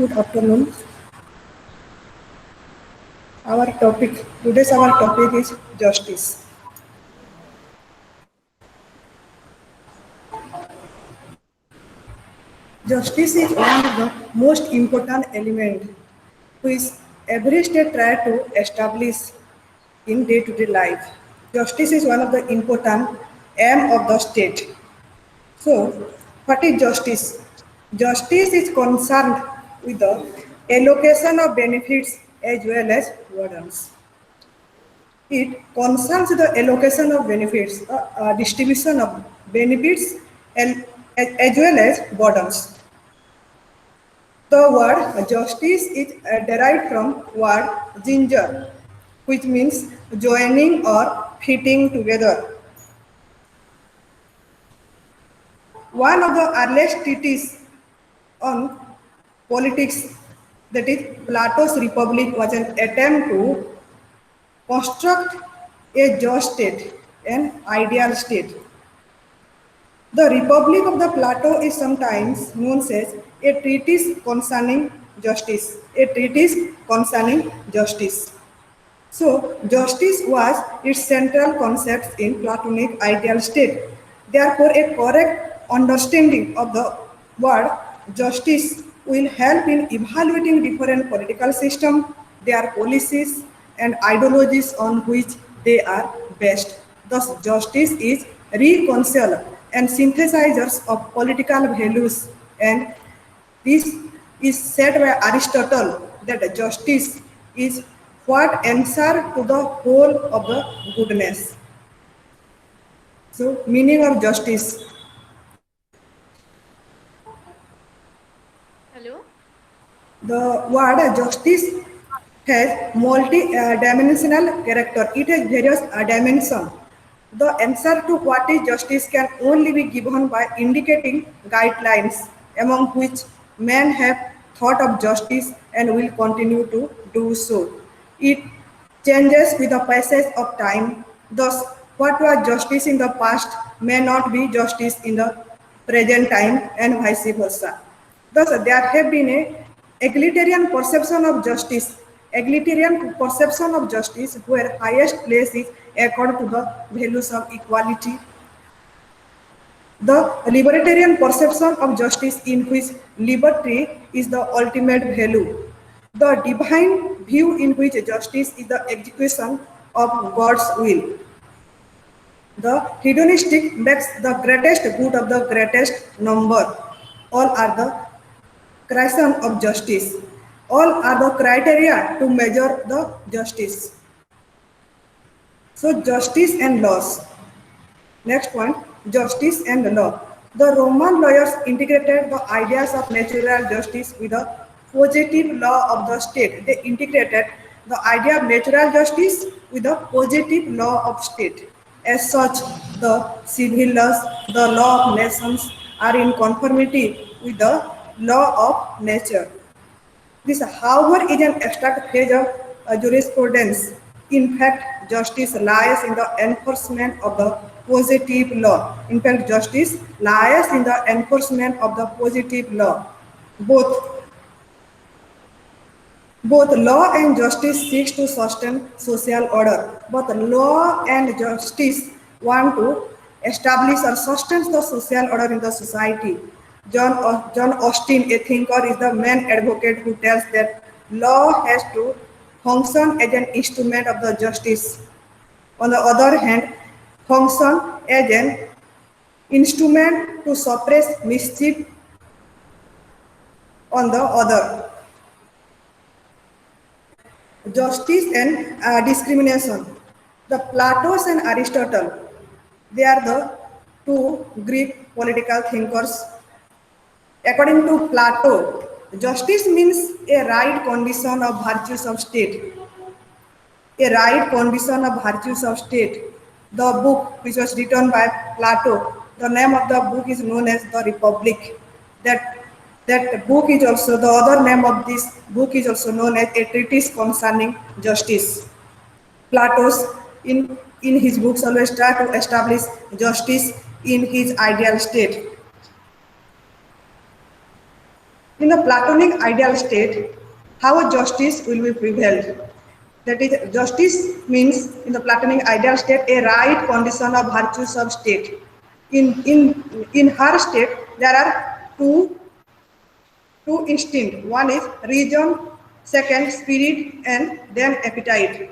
Good afternoon. Today's our topic is justice. Justice is one of the most important elements which every state try to establish in day-to-day life. Justice is one of the important aim of the state. So, what is justice? Justice is concerned with the allocation of benefits as well as burdens. It concerns the allocation of benefits, distribution of benefits, and as well as burdens. The word justice is derived from word ginger, which means joining or fitting together. One of the earliest treatises on politics, that is Plato's Republic, was an attempt to construct a just state, an ideal state. The Republic of the Plato is sometimes known as a treatise concerning justice. A treatise concerning justice. So, justice was its central concept in Platonic ideal state. Therefore, a correct understanding of the word justice will help in evaluating different political systems, their policies, and ideologies on which they are based. Thus, justice is reconcile and synthesizers of political values, and this is said by Aristotle that justice is what answer to the whole of the goodness. So, meaning of justice. Hello. The word justice has multi-dimensional character. It has various dimensions. The answer to what is justice can only be given by indicating guidelines among which men have thought of justice and will continue to do so. It changes with the passage of time. Thus, what was justice in the past may not be justice in the present time and vice versa. Thus, there have been a egalitarian perception of justice. Egalitarian perception of justice where highest place is accorded to the values of equality. The libertarian perception of justice in which liberty is the ultimate value. The divine view in which justice is the execution of God's will. The hedonistic makes the greatest good of the greatest number. All are the creation of justice. All are the criteria to measure the justice. So justice and laws. Next point, justice and law. The Roman lawyers integrated the ideas of natural justice with the positive law of the state. They integrated the idea of natural justice with the positive law of state. As such, the civil laws, the law of nations are in conformity with the law of nature. This, however, is an abstract phase of jurisprudence. In fact, justice lies in the enforcement of the positive law. In fact, justice lies in the enforcement of the positive law. Both law and justice seeks to sustain social order. Both law and justice want to establish or sustain the social order in the society. John Austin, a thinker, is the main advocate who tells that law has to function as an instrument of the justice. On the other hand, function as an instrument to suppress mischief on the other. Justice and discrimination. The Plato and Aristotle, they are the two Greek political thinkers. According to Plato, justice means a right condition of virtues of state. A right condition of virtues of state. The book which was written by Plato, the name of the book is known as the Republic. That book is also, the other name of this book is also known as a treatise concerning justice. Plato's in his books always try to establish justice in his ideal state. In the Platonic ideal state, how justice will be prevailed? That is, justice means in the Platonic ideal state a right condition of virtues of state. In her state, there are two instincts. One is reason, second spirit, and then appetite.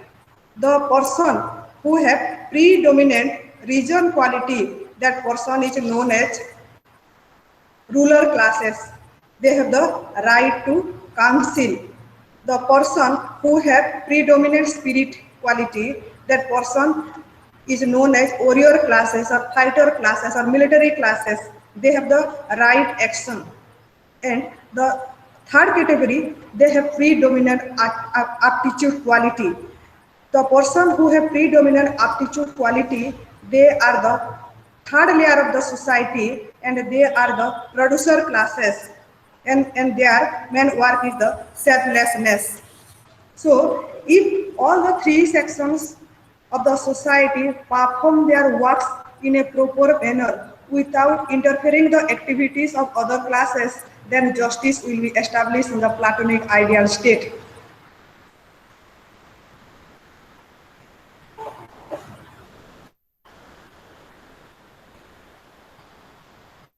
The person who have predominant reason quality, that person is known as ruler classes. They have the right to counsel. The person who have predominant spirit quality, that person is known as warrior classes or fighter classes or military classes. They have the right action. And the third category, they have predominant aptitude quality. The person who have predominant aptitude quality, they are the third layer of the society, and they are the producer classes, and their main work is the selflessness. So if all the three sections of the society perform their works in a proper manner without interfering the activities of other classes, then justice will be established in the Platonic ideal state.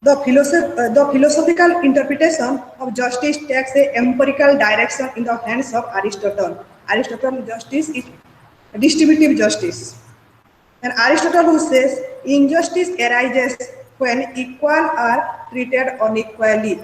The philosophical interpretation of justice takes a empirical direction in the hands of Aristotle. Aristotle justice is distributive justice. And Aristotle who says injustice arises when equal are treated unequally.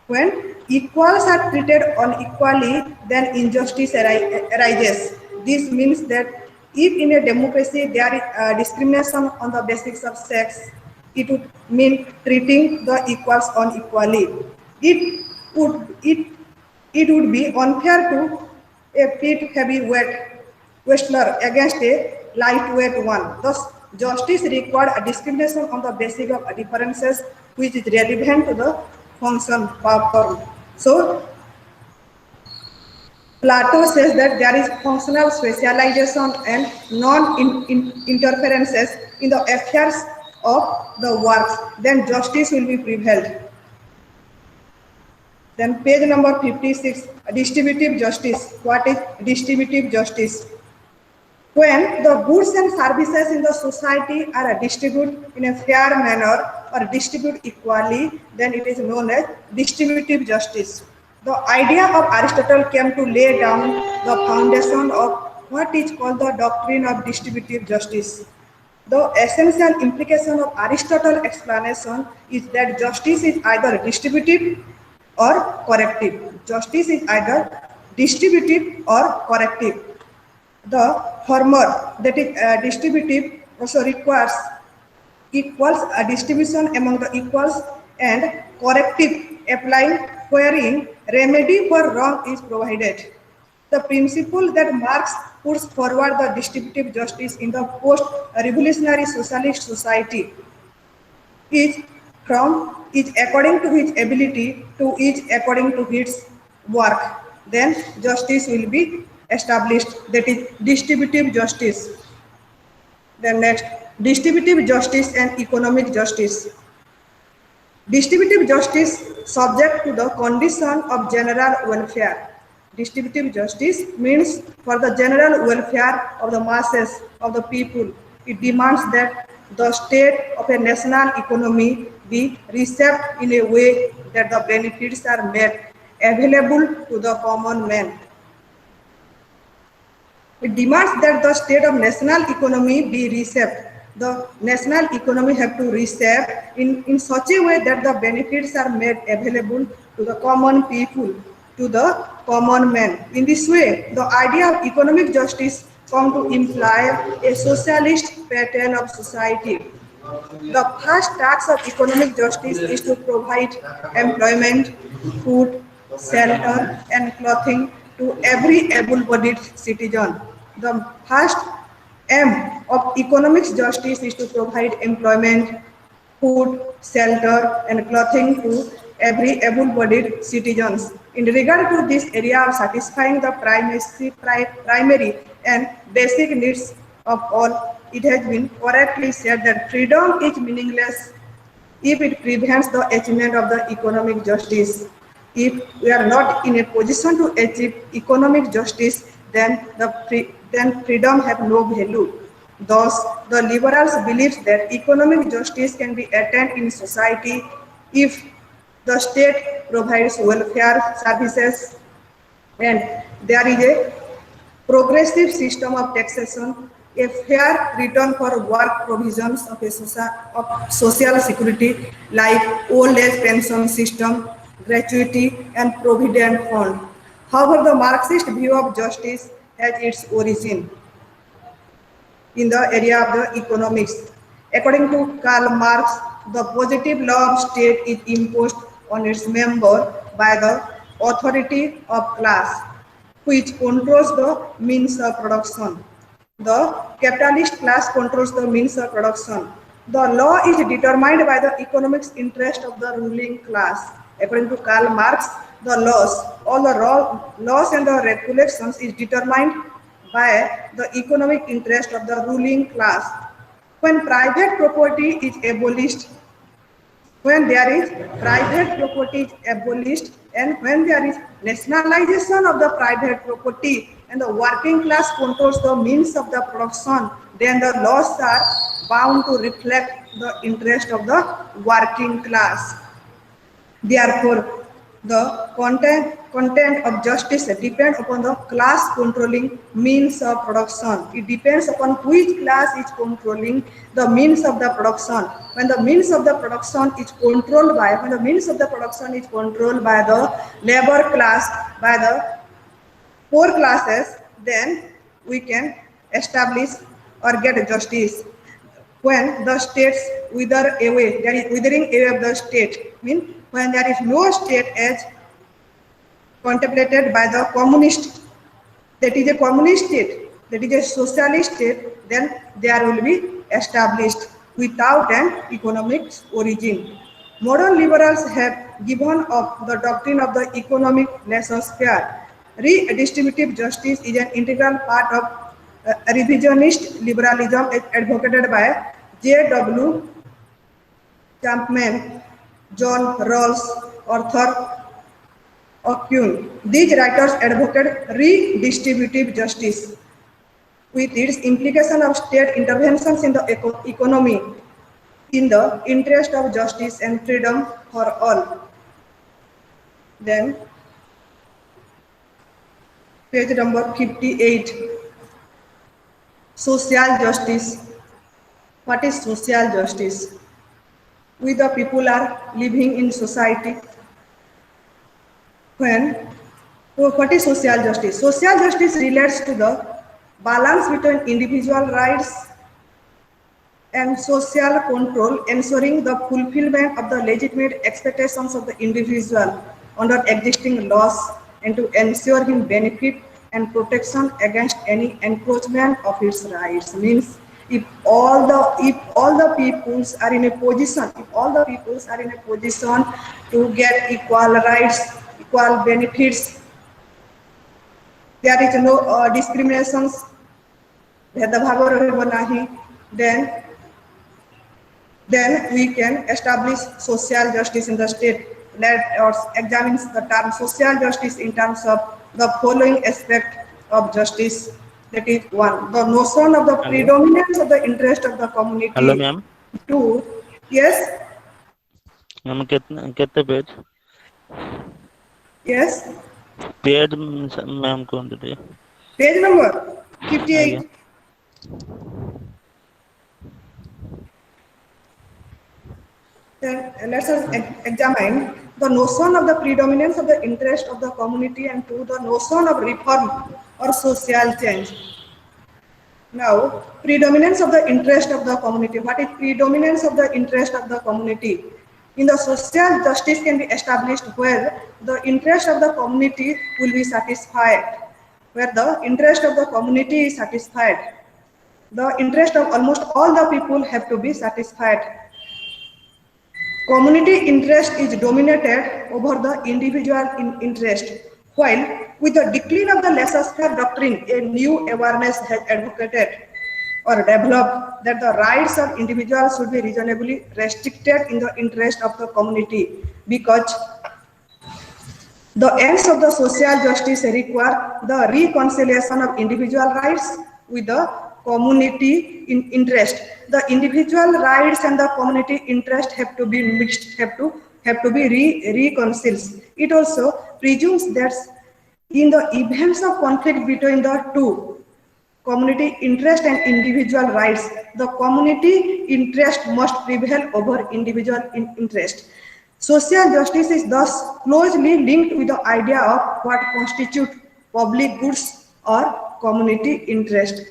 When equals are treated unequally, then injustice arises. This means that if in a democracy there is discrimination on the basis of sex, it would mean treating the equals unequally. It would be unfair to a fit heavyweight wrestler against a lightweight one. Thus, justice required a discrimination on the basis of differences which is relevant to the function performed. So, Plato says that there is functional specialization and non-interferences in the affairs of the works, then justice will be prevailed. Then page number 56, distributive justice. What is distributive justice? When the goods and services in the society are distributed in a fair manner or distributed equally, then it is known as distributive justice. The idea of Aristotle came to lay down the foundation of what is called the doctrine of distributive justice. The essential implication of Aristotle's explanation is that justice is either distributive or corrective. Justice is either distributive or corrective. The former, that is distributive, also requires equals a distribution among the equals, and corrective applying wherein remedy for wrong is provided. The principle that Marx puts forward the distributive justice in the post-revolutionary socialist society is according to his ability to each according to his work. Then justice will be established, that is distributive justice. Then next, distributive justice and economic justice. Distributive justice subject to the condition of general welfare. Distributive justice means for the general welfare of the masses of the people. It demands that the state of a national economy be reshaped in a way that the benefits are made available to the common man. It demands that the state of national economy be reshaped. The national economy have to reshape in such a way that the benefits are made available to the common people, to the common man. In this way, the idea of economic justice come to imply a socialist pattern of society. The first task of economic justice is to provide employment, food, shelter, and clothing to every able-bodied citizen. The first aim of economic justice is to provide employment, food, shelter, and clothing to every able-bodied citizens. In regard to this area of satisfying the primary and basic needs of all, it has been correctly said that freedom is meaningless if it prevents the achievement of the economic justice. If we are not in a position to achieve economic justice, then freedom have no value. Thus, the liberals believe that economic justice can be attained in society if the state provides welfare services and there is a progressive system of taxation, a fair return for work provisions of social security like old age pension system, gratuity and provident fund. However, the Marxist view of justice has its origin in the area of the economics. According to Karl Marx, the positive law of state is imposed on its member by the authority of class, which controls the means of production. The capitalist class controls the means of production. The law is determined by the economic interest of the ruling class. According to Karl Marx, the laws, all the laws and the regulations is determined by the economic interest of the ruling class. When private property is abolished, when there is private property is abolished, and when there is nationalization of the private property and the working class controls the means of the production, then the laws are bound to reflect the interest of the working class. Therefore, the content of justice depends upon the class controlling means of production. It depends upon which class is controlling the means of the production. When the means of the production is controlled by, the labor class, by the poor classes, then we can establish or get justice. When the states wither away, there is withering away of the state, means when there is no state as contemplated by the communist, that is a communist state, that is a socialist state, then there will be established without an economic origin. Modern liberals have given up the doctrine of the economic laissez-faire. Redistributive justice is an integral part of revisionist liberalism advocated by J.W. Chapman, John Rawls, Arthur Ocune. These writers advocate redistributive justice with its implication of state interventions in the economy in the interest of justice and freedom for all. Then, page number 58, social justice. What is social justice? We the people are living in society. What is social justice? Social justice relates to the balance between individual rights and social control, ensuring the fulfillment of the legitimate expectations of the individual under existing laws and to ensure him benefit and protection against any encroachment of his rights. Means if all the peoples are in a position, to get equal rights, equal benefits, there is no discriminations, then we can establish social justice in the state. Let us examine the term social justice in terms of the following aspect of justice. That is, one, the notion of the predominance of the interest of the community. Hello, ma'am. Two, yes. Ma'am, कितने page? Yes. Page ma'am कौन थे? Page number 58. Then let us examine the notion of the predominance of the interest of the community and to the notion of reform or social change. Now, predominance of the interest of the community. What is predominance of the interest of the community? In the social justice can be established where the interest of the community will be satisfied. Where the interest of the community is satisfied. The interest of almost all the people have to be satisfied. Community interest is dominated over the individual interest, while with the decline of the laissez-faire doctrine, a new awareness has advocated or developed that the rights of individuals should be reasonably restricted in the interest of the community, because The ends of the social justice require the reconciliation of individual rights with the community interest. The individual rights and the community interest have to be mixed, have to be reconciled. It also presumes that in the events of conflict between the two, community interest and individual rights, the community interest must prevail over individual interest. Social justice is thus closely linked with the idea of what constitutes public goods or community interest.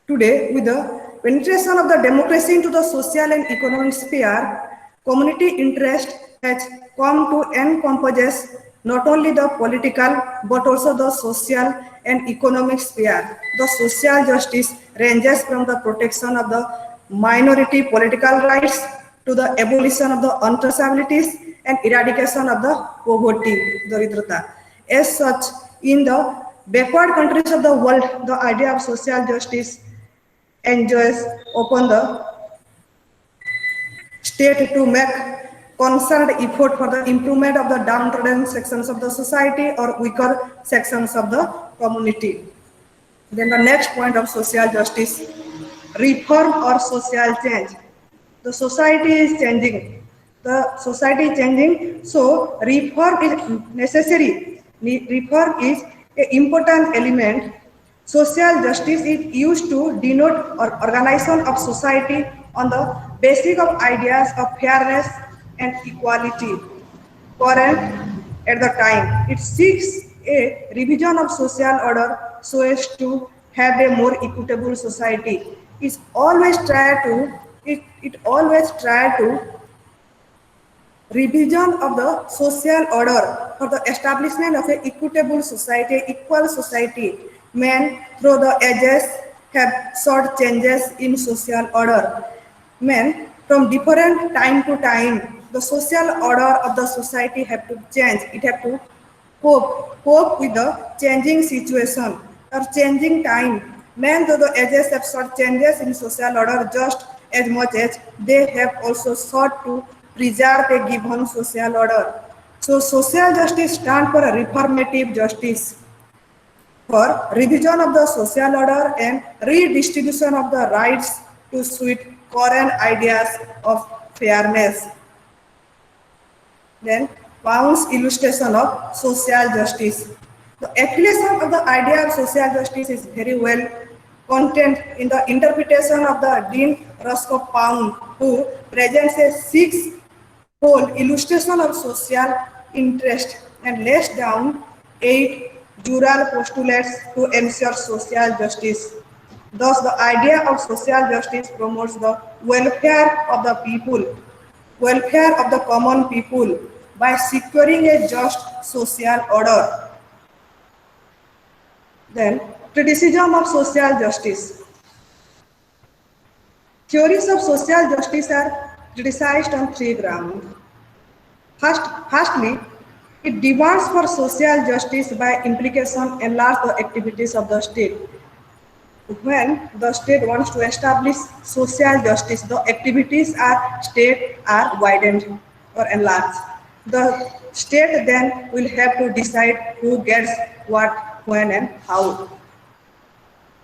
Today, with the penetration of the democracy into the social and economic sphere, community interest has come to encompass not only the political but also the social and economic sphere. The social justice ranges from the protection of the minority political rights to the abolition of the untouchabilities and eradication of the poverty, Daridrata. As such, in the backward countries of the world, the idea of social justice enjoys upon the state to make concerted effort for the improvement of the downtrodden sections of the society or weaker sections of the community. Then the next point of social justice, reform or social change. The society is changing. The society is changing, so reform is necessary. Reform is an important element. Social justice is used to denote or organization of society on the basis of ideas of fairness and equality. Current at the time, it seeks a revision of social order so as to have a more equitable society. It always try to revision of the social order for the establishment of an equitable society, equal society. Men through the ages have sought changes in social order. Men from different time to time, the social order of the society have to change. It have to cope with the changing situation or changing time. Men through the ages have sought changes in social order just as much as they have also sought to preserve a given social order. So social justice stands for a reformative justice, for revision of the social order and redistribution of the rights to suit current ideas of fairness. Then Pound's illustration of social justice. The affiliation of the idea of social justice is very well contained in the interpretation of the Dean Roscoe Pound, who presents a six-fold illustration of social interest and lays down 8 jural postulates to ensure social justice. Thus, the idea of social justice promotes the welfare of the people, welfare of the common people by securing a just social order. Then, criticism of social justice. Theories of social justice are criticized on 3 grounds. Firstly, it demands for social justice by implication enlarge the activities of the state. When the state wants to establish social justice, the activities of state are widened or enlarged. The state then will have to decide who gets what, when, and how.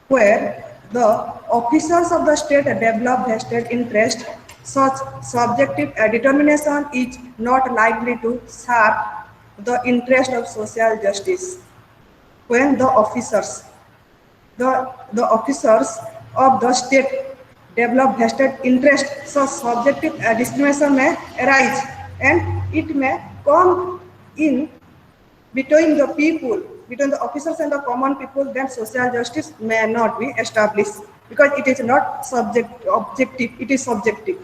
Where the officers of the state develop vested interest, such subjective determination is not likely to serve the interest of social justice. When the officers of the state develop vested interest, such subjective discrimination may arise and it may come in between the people, between the officers and the common people, then social justice may not be established because it is not objective, it is subjective.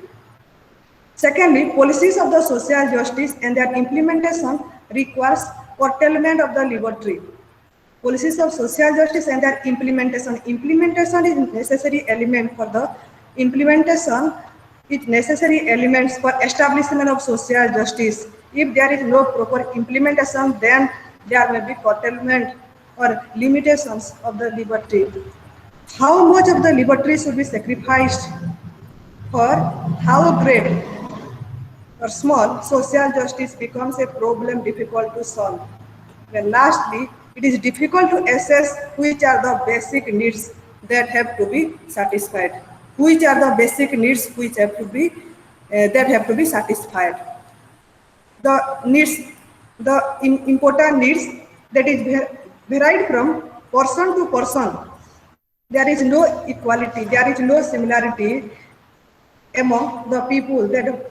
Secondly, policies of the social justice and their implementation requires curtailment of the liberty. Policies of social justice and their implementation. Implementation is necessary element for the implementation. Is necessary elements for establishment of social justice. If there is no proper implementation, then there may be curtailment or limitations of the liberty. How much of the liberty should be sacrificed for how great? or small, social justice becomes a problem difficult to solve. Then lastly, it is difficult to assess which are the basic needs that have to be satisfied. Which are the basic needs which have to be that have to be satisfied. The needs, the important needs that is varied from person to person. There is no equality, there is no similarity among the people that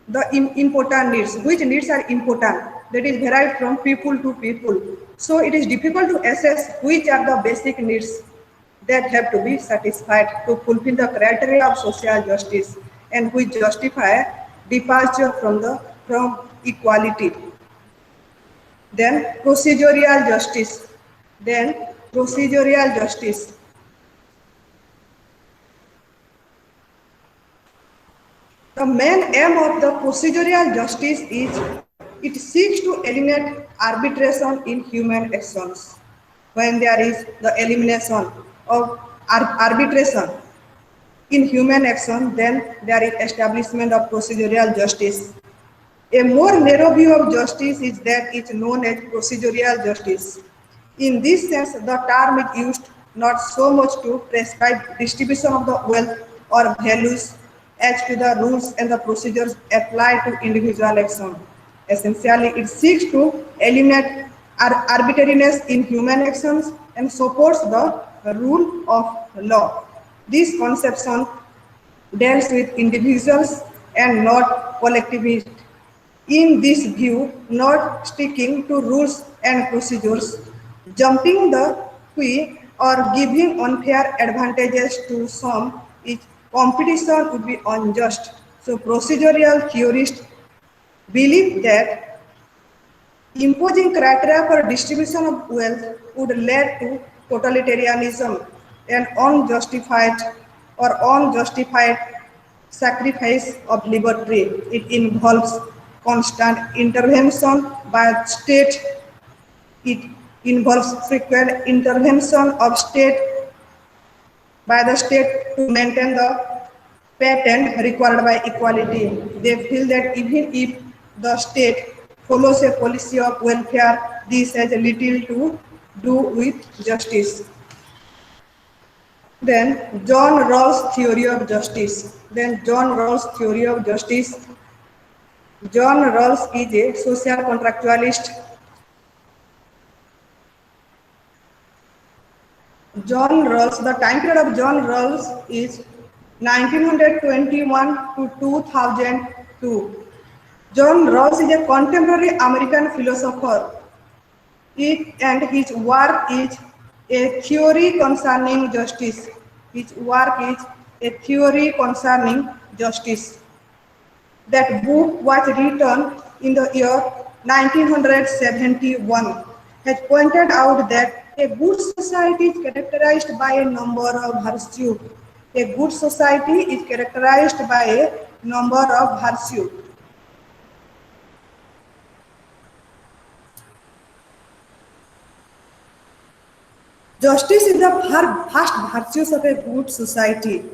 the important needs, which needs are important, that is varied from people to people. So it is difficult to assess which are the basic needs that have to be satisfied to fulfill the criteria of social justice and which justify departure from equality. Then procedural justice. Then procedural justice. The main aim of the procedural justice is it seeks to eliminate arbitration in human actions. When there is the elimination of arbitration in human action, then there is establishment of procedural justice. A more narrow view of justice is that it's known as procedural justice. In this sense, the term is used not so much to prescribe distribution of the wealth or values as to the rules and the procedures applied to individual action. Essentially, it seeks to eliminate arbitrariness in human actions and supports the rule of law. This conception deals with individuals and not collectivists. In this view, not sticking to rules and procedures, jumping the queue or giving unfair advantages to some is competition would be unjust. So procedural theorists believe that imposing criteria for distribution of wealth would lead to totalitarianism and unjustified sacrifice of liberty. It involves constant intervention by state. It involves frequent intervention of state by the state to maintain the pattern required by equality. They feel that even if the state follows a policy of welfare, this has little to do with justice. Then John Rawls' theory of justice. John Rawls is a social contractualist. The time period of John Rawls is 1921 to 2002. John Rawls is a contemporary American philosopher. And his work is a theory concerning justice. That book was written in the year 1971, has pointed out that a good society is characterized by a number of virtues. Justice is the first virtues of a good society.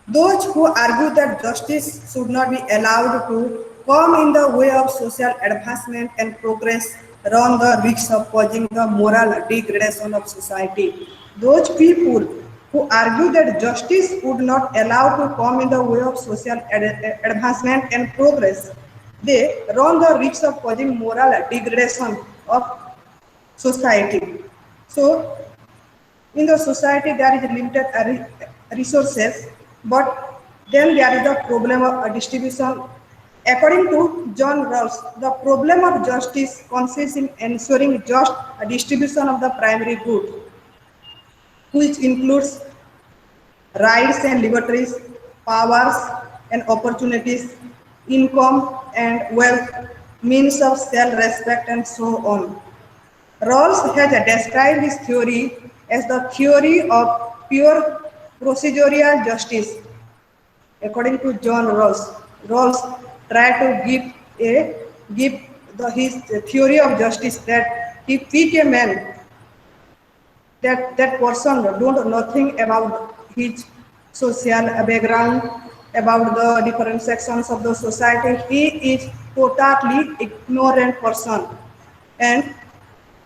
Those who argue that justice should not be allowed to come in the way of social advancement and progress run the risk of causing the moral degradation of society. Those people who argue that justice would not allow to come in the way of social advancement and progress, they run the risk of causing moral degradation of society. So, in the society there is limited resources, but then there is the problem of distribution. According to John Rawls, the problem of justice consists in ensuring just distribution of the primary good, which includes rights and liberties, powers and opportunities, income and wealth, means of self-respect, and so on. Rawls has described his theory as the theory of pure procedural justice. According to John Rawls, tried to give his theory of justice that if a man, that person don't know nothing about his social background, about the different sections of the society. He is totally ignorant person, and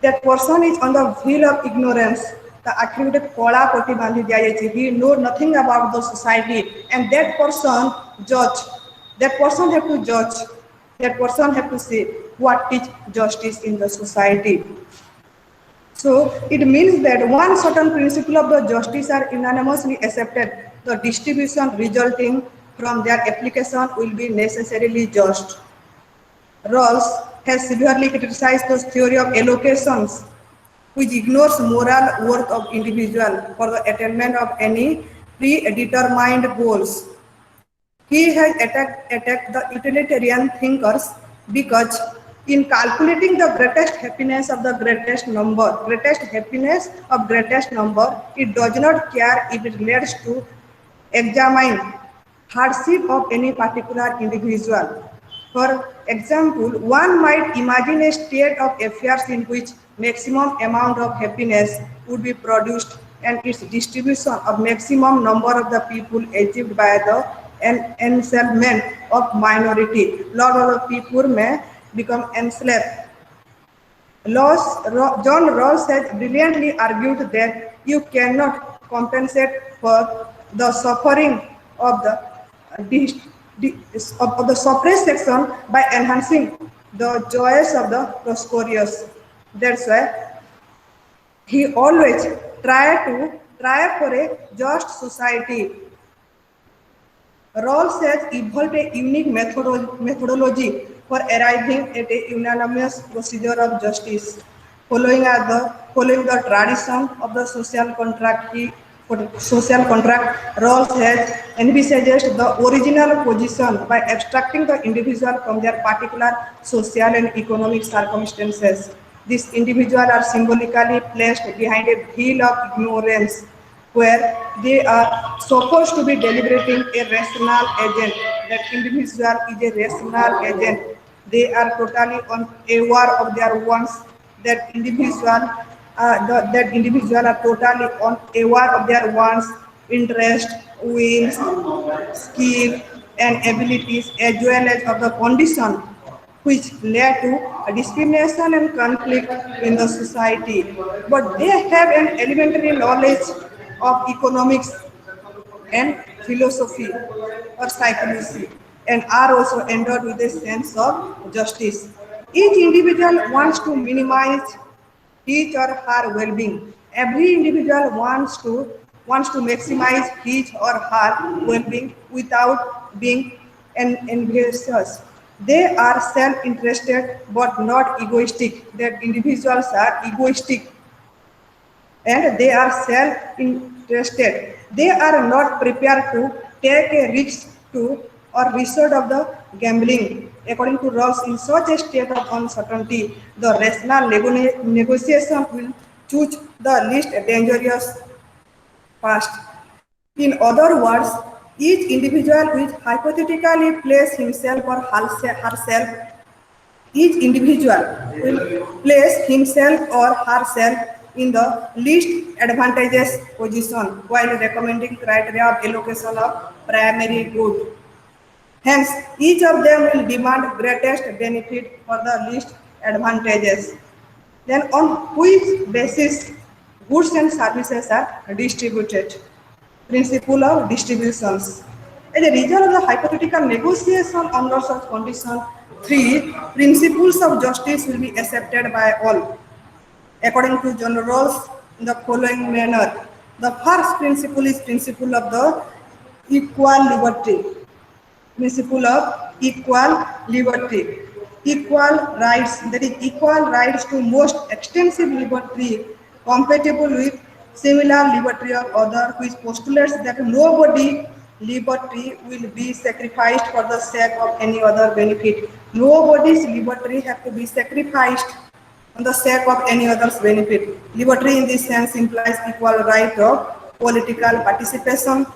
that person is on the wheel of ignorance. The accused kola koti bandi diyaଯାଇଛି. He know nothing about the society, and that person judge. That person have to judge. That person have to say what is justice in the society. So it means that one certain principle of the justice are unanimously accepted. The distribution resulting from their application will be necessarily just. Rawls has severely criticized the theory of allocations, which ignores moral worth of individual for the attainment of any predetermined goals. He has attacked the utilitarian thinkers because in calculating the greatest happiness of the greatest happiness of greatest number, it does not care if it leads to examine hardship of any particular individual. For example, one might imagine a state of affairs in which maximum amount of happiness would be produced and its distribution of maximum number of the people achieved by the enslavement of minority. Lot of the people may become enslaved. John Rawls has brilliantly argued that you cannot compensate for the suffering of the of the suppressed section by enhancing the joys of the prosperous. That's why he always try for a just society. Rawls has evolved a unique methodology for arriving at a unanimous procedure of justice, following the tradition of the social contract. Rawls has envisaged the original position by abstracting the individual from their particular social and economic circumstances. These individuals are symbolically placed behind a veil of ignorance where they are supposed to be deliberating a rational agent. That individual is a rational agent. They are totally unaware of their wants. That individual are totally unaware of their wants, interest, wills, skill, and abilities, as well as of the condition which led to discrimination and conflict in the society. But they have an elementary knowledge of economics and philosophy or psychology and are also endowed with a sense of justice. Each individual wants to minimize his or her well-being. Every individual wants to maximize his or her well-being without being envious. They are self-interested but not egoistic. That individuals are egoistic and they are self-interested. They are not prepared to take a risk to or resort of the gambling. According to Rawls, in such a state of uncertainty, the rational negotiation will choose the least dangerous past. In other words, each individual will hypothetically place himself or herself. Each individual will place himself or herself in the least advantageous position while recommending criteria of allocation of primary good. Hence, each of them will demand greatest benefit for the least advantages. Then on which basis goods and services are distributed? Principle of distributions. As a result of the hypothetical negotiation under such conditions, three principles of justice will be accepted by all. According to John Rawls, in the following manner. The first principle is principle of the equal liberty. Principle of equal liberty. Equal rights, that is equal rights to most extensive liberty compatible with similar liberty of other, which postulates that nobody liberty will be sacrificed for the sake of any other benefit. Nobody's liberty have to be sacrificed on the sake of any other's benefit. Liberty in this sense implies equal right of political participation,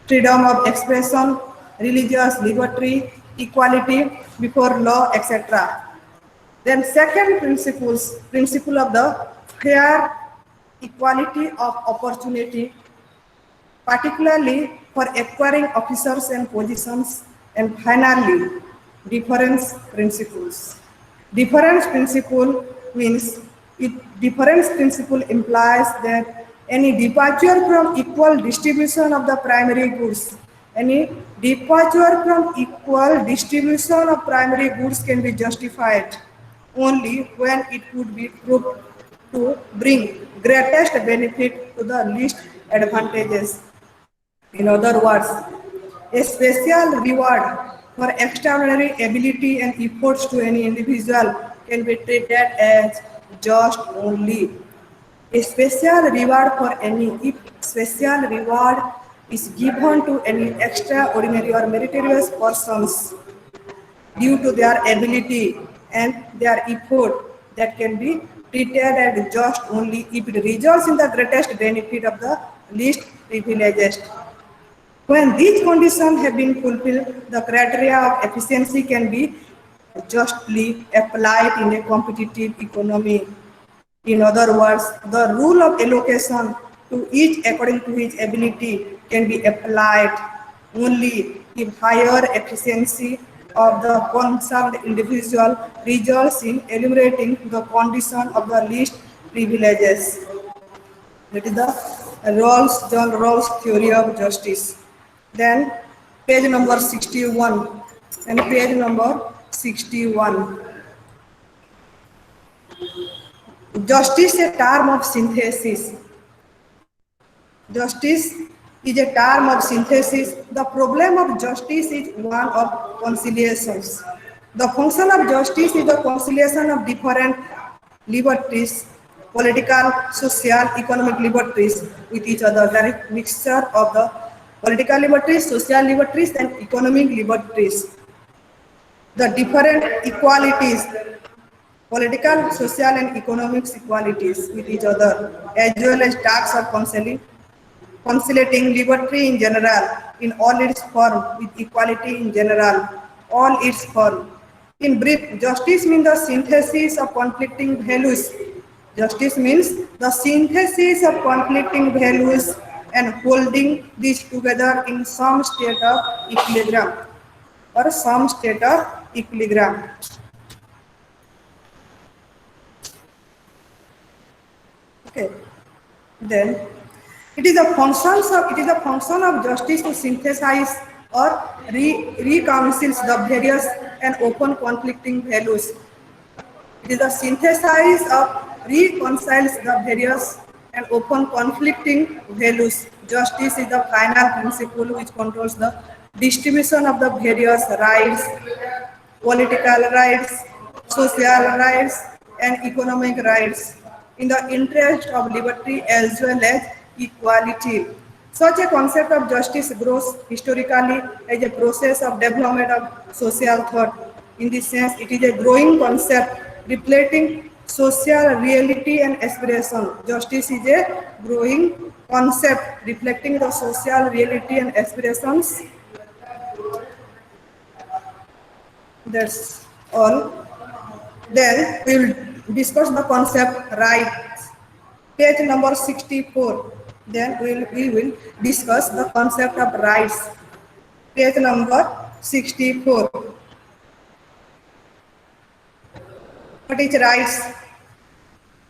freedom of expression, religious liberty, equality before law, etc. Then second principle of the fair equality of opportunity particularly for acquiring officers and positions, and finally, difference principles. Difference principle means difference principle implies that any departure from equal distribution of the primary goods, any departure from equal distribution of primary goods can be justified only when it could be proved to bring greatest benefit to the least advantages. In other words, a special reward for extraordinary ability and efforts to any individual can be treated as just only. A special reward for any if special reward is given to any extraordinary or meritorious persons due to their ability and their effort that can be treated as just only if it results in the greatest benefit of the least privileged. When these conditions have been fulfilled, the criteria of efficiency can be justly applied in a competitive economy. In other words, the rule of allocation to each according to his ability can be applied only if higher efficiency of the concerned individual results in eliminating the condition of the least privileges. That is the John Rawls theory of justice. Then page number 61 and page number 61. Justice is a term of synthesis. Justice is a term of synthesis. The problem of justice is one of conciliations. The function of justice is the conciliation of different liberties, political, social, economic liberties with each other. There is mixture of the political liberties, social liberties, and economic liberties. The different equalities, political, social, and economic equalities with each other, as well as tasks of conciliating liberty in general, in all its form, with equality in general, all its form. In brief, justice means the synthesis of conflicting values. Justice means the synthesis of conflicting values and holding these together in some state of equilibrium or some state of equilibrium. Okay. Then it is a function of justice to synthesize or reconcile the various and open conflicting values. It is the synthesis of reconciles the various and open conflicting values. Justice is the final principle which controls the distribution of the various rights, political rights, social rights, and economic rights in the interest of liberty as well as equality. Such a concept of justice grows historically as a process of development of social thought. In this sense, it is a growing concept reflecting social reality and aspiration. Justice is a growing concept reflecting the social reality and aspirations. That's all. Then we will discuss the concept rights. Page number 64. Then we will discuss the concept of rights. Page number 64. What is rights?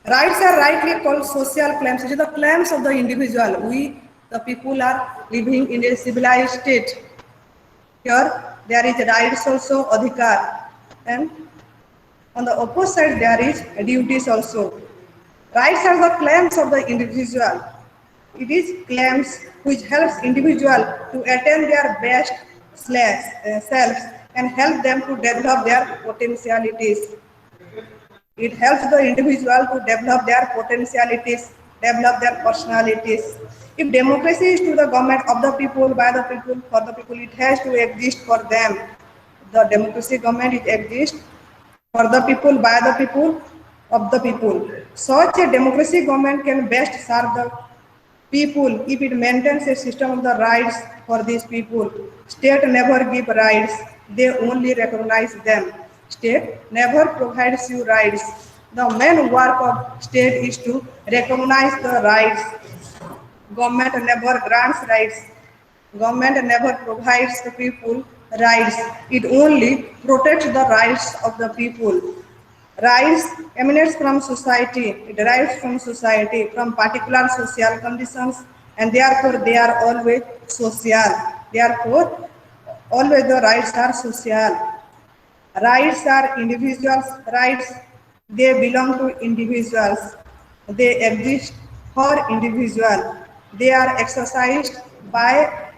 Rights are rightly called social claims. It is the claims of the individual. We, the people, are living in a civilized state. Here there is rights also, adhikar, and on the opposite side there is duties also. Rights are the claims of the individual. It is claims which helps individual to attain their best selves and help them to develop their potentialities. It helps the individual to develop their potentialities, develop their personalities. If democracy is to the government of the people, by the people, for the people, it has to exist for them. The democracy government it exists for the people, by the people, of the people. Such a democracy government can best serve the people if it maintains a system of the rights for these people. State never give rights, they only recognize them. State never provides you rights. The main work of state is to recognize the rights. Government never grants rights. Government never provides the people rights. It only protects the rights of the people. Rights emanates from society, it derives from society, from particular social conditions, and therefore they are always social. Therefore, always the rights are social. Rights are individuals' rights. They belong to individuals. They exist for individual. They are exercised by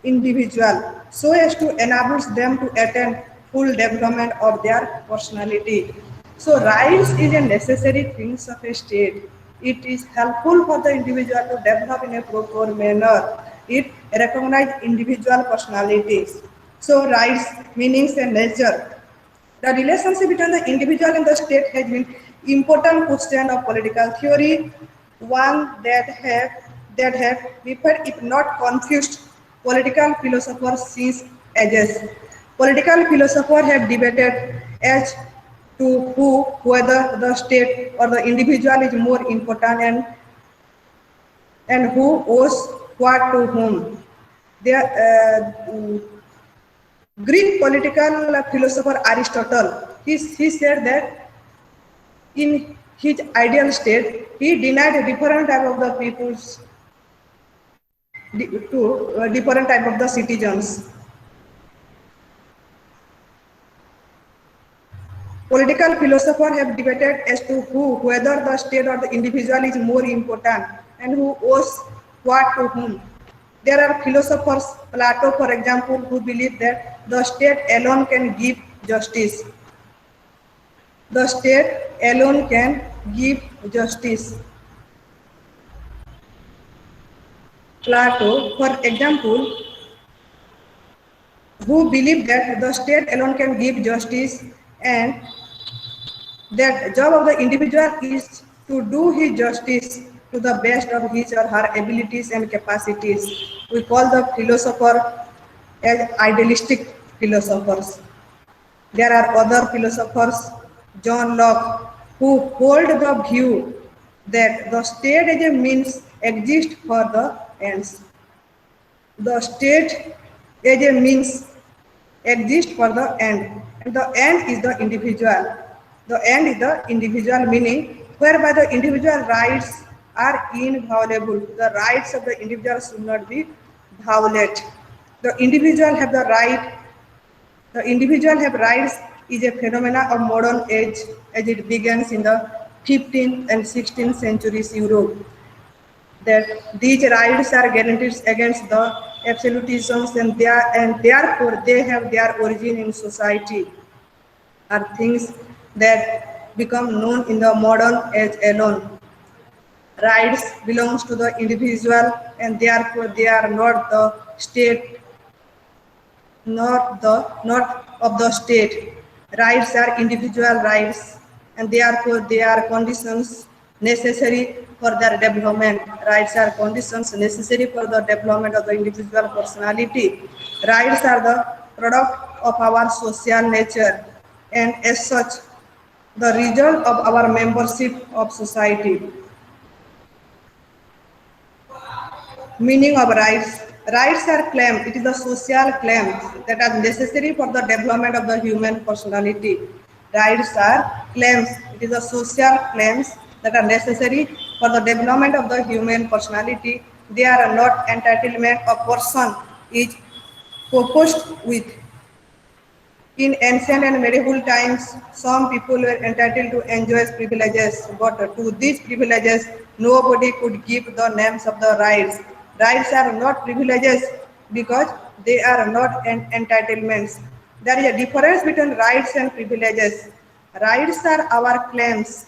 individual so as to enable them to attain full development of their personality. So rights is a necessary thing of a state. It is helpful for the individual to develop in a proper manner. It recognizes individual personalities. So rights, meanings and nature. The relationship between the individual and the state has been important question of political theory, one that have prepared if not confused political philosophers since ages. Political philosophers have debated as to whether the state or the individual is more important and who owes what to whom. There, Greek political philosopher Aristotle, he said that in his ideal state, he denied different type of the peoples to different type of the citizens. Political philosophers have debated as to whether the state or the individual is more important and who owes what to whom. There are philosophers, Plato for example, who believe that the state alone can give justice. The state alone can give justice. Plato, for example, who believe that the state alone can give justice and that job of the individual is to do his justice to the best of his or her abilities and capacities. We call the philosopher as idealistic philosophers. There are other philosophers, John Locke, who hold the view that the state as a means exists for the ends. The state as a means exists for the end, and the end is the individual. The end is the individual, meaning whereby the individual rights are inviolable. The rights of the individual should not be violated. The individual have the right. The individual have rights is a phenomena of modern age as it begins in the 15th and 16th centuries Europe. That these rights are guaranteed against the absolutisms and therefore they have their origin in society, are things that become known in the modern age alone. Rights belongs to the individual and therefore they are not the state, not of the state. Rights are individual rights and therefore they are conditions necessary for their development. Rights are conditions necessary for the development of the individual personality. Rights are the product of our social nature and as such the result of our membership of society. Meaning of rights. Rights are claims. It is the social claims that are necessary for the development of the human personality. Rights are claims. It is the social claims that are necessary for the development of the human personality. They are not entitlement a person is proposed with. In ancient and medieval times, some people were entitled to enjoy privileges, but to these privileges, nobody could give the names of the rights. Rights are not privileges because they are not entitlements. There is a difference between rights and privileges. Rights are our claims.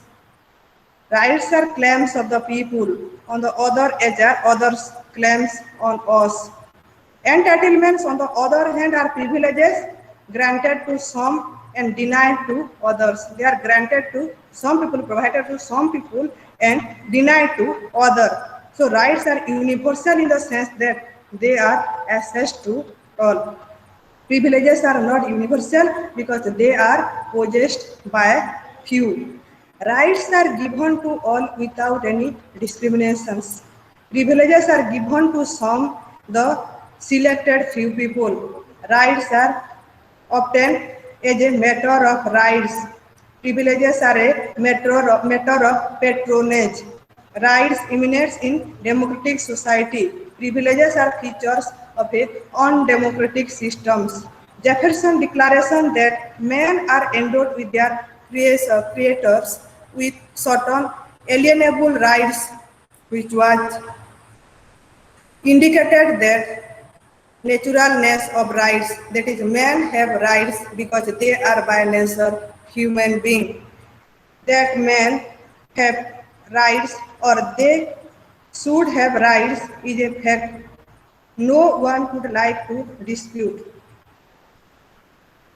Rights are claims of the people. On the other edge are others' claims on us. Entitlements, on the other hand, are privileges granted to some and denied to others. They are granted to some people, provided to some people, and denied to others. So rights are universal in the sense that they are access to all. Privileges are not universal because they are possessed by few. Rights are given to all without any discriminations. Privileges are given to some, the selected few people. Rights are obtained as a matter of rights. Privileges are a matter of patronage. Rights emanates in democratic society. Privileges are features of a undemocratic systems. Jefferson declaration that men are endowed with their creators with certain alienable rights, which was indicated that naturalness of rights, that is, men have rights because they are by nature human being. That men have rights or they should have rights is a fact no one would like to dispute.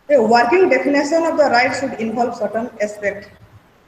A working definition of the right should involve certain aspects.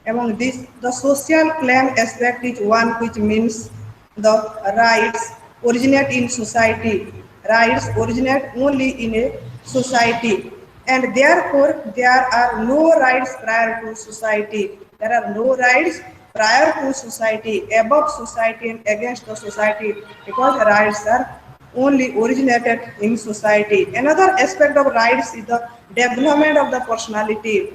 Among these, the social claim aspect is one which means the rights originate in society. Rights originate only in a society, and therefore there are no rights prior to society. There are no rights prior to society, above society and against the society, because rights are only originated in society. Another aspect of rights is the development of the personality.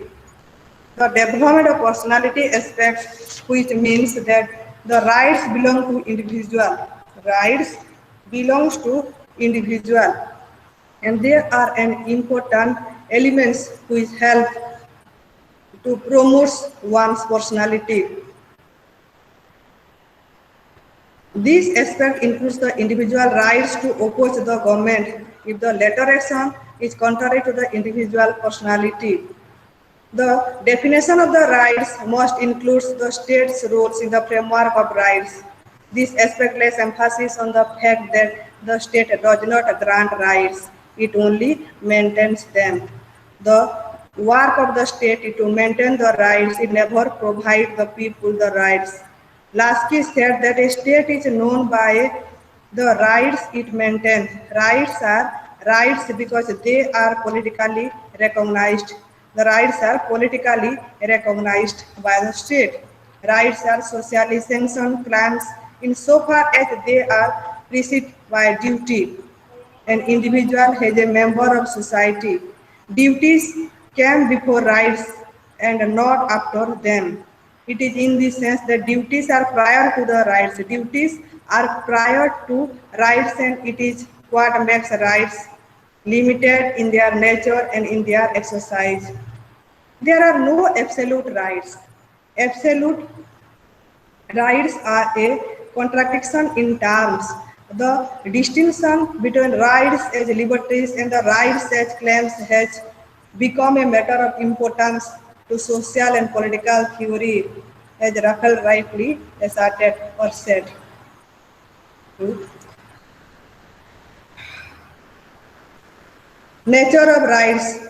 The development of personality aspect, which means that the rights belong to individual. Rights belongs to individual, and there are an important elements which help to promote one's personality. This aspect includes the individual rights to oppose the government if the latter action is contrary to the individual personality. The definition of the rights must include the state's roles in the framework of rights. This aspect lays emphasis on the fact that the state does not grant rights, it only maintains them. The work of the state is to maintain the rights, it never provides the people the rights. Lasky said that a state is known by the rights it maintains. Rights are rights because they are politically recognized. The rights are politically recognized by the state. Rights are socially sanctioned claims insofar as they are preceded by duty. An individual is a member of society. Duties come before rights and not after them. It is in this sense that duties are prior to the rights. Duties are prior to rights, and it is what makes rights limited in their nature and in their exercise. There are no absolute rights. Absolute rights are a contradiction in terms. The distinction between rights as liberties and the rights as claims has become a matter of importance to social and political theory, as Rafael rightly asserted or said. Nature of rights.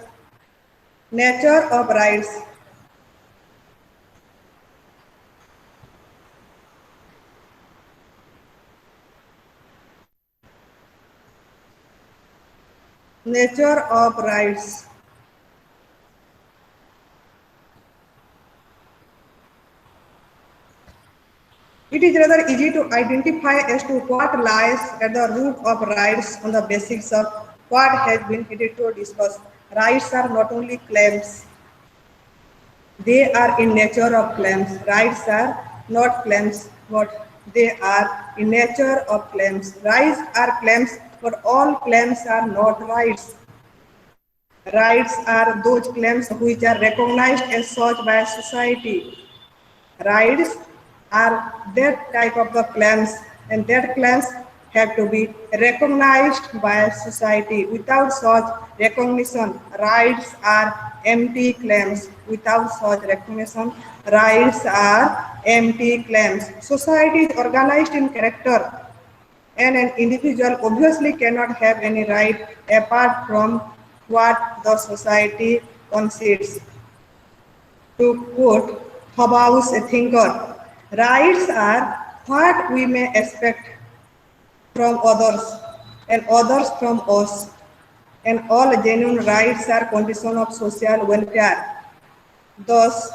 Nature of rights. Nature of rights. It is rather easy to identify as to what lies at the root of rights on the basis of what has been hitherto discussed. Rights are not only claims, they are in nature of claims. Rights are not claims, but they are in nature of claims. Rights are claims, but all claims are not rights. Rights are those claims which are recognized as such by society. Rights are that type of the claims, and that claims have to be recognized by society. Without such recognition, rights are empty claims. Without such recognition, rights are empty claims. Society is organized in character, and an individual obviously cannot have any right apart from what the society concedes. To quote Hobbes, a thinker, rights are what we may expect from others and others from us, and all genuine rights are conditions of social welfare. Thus,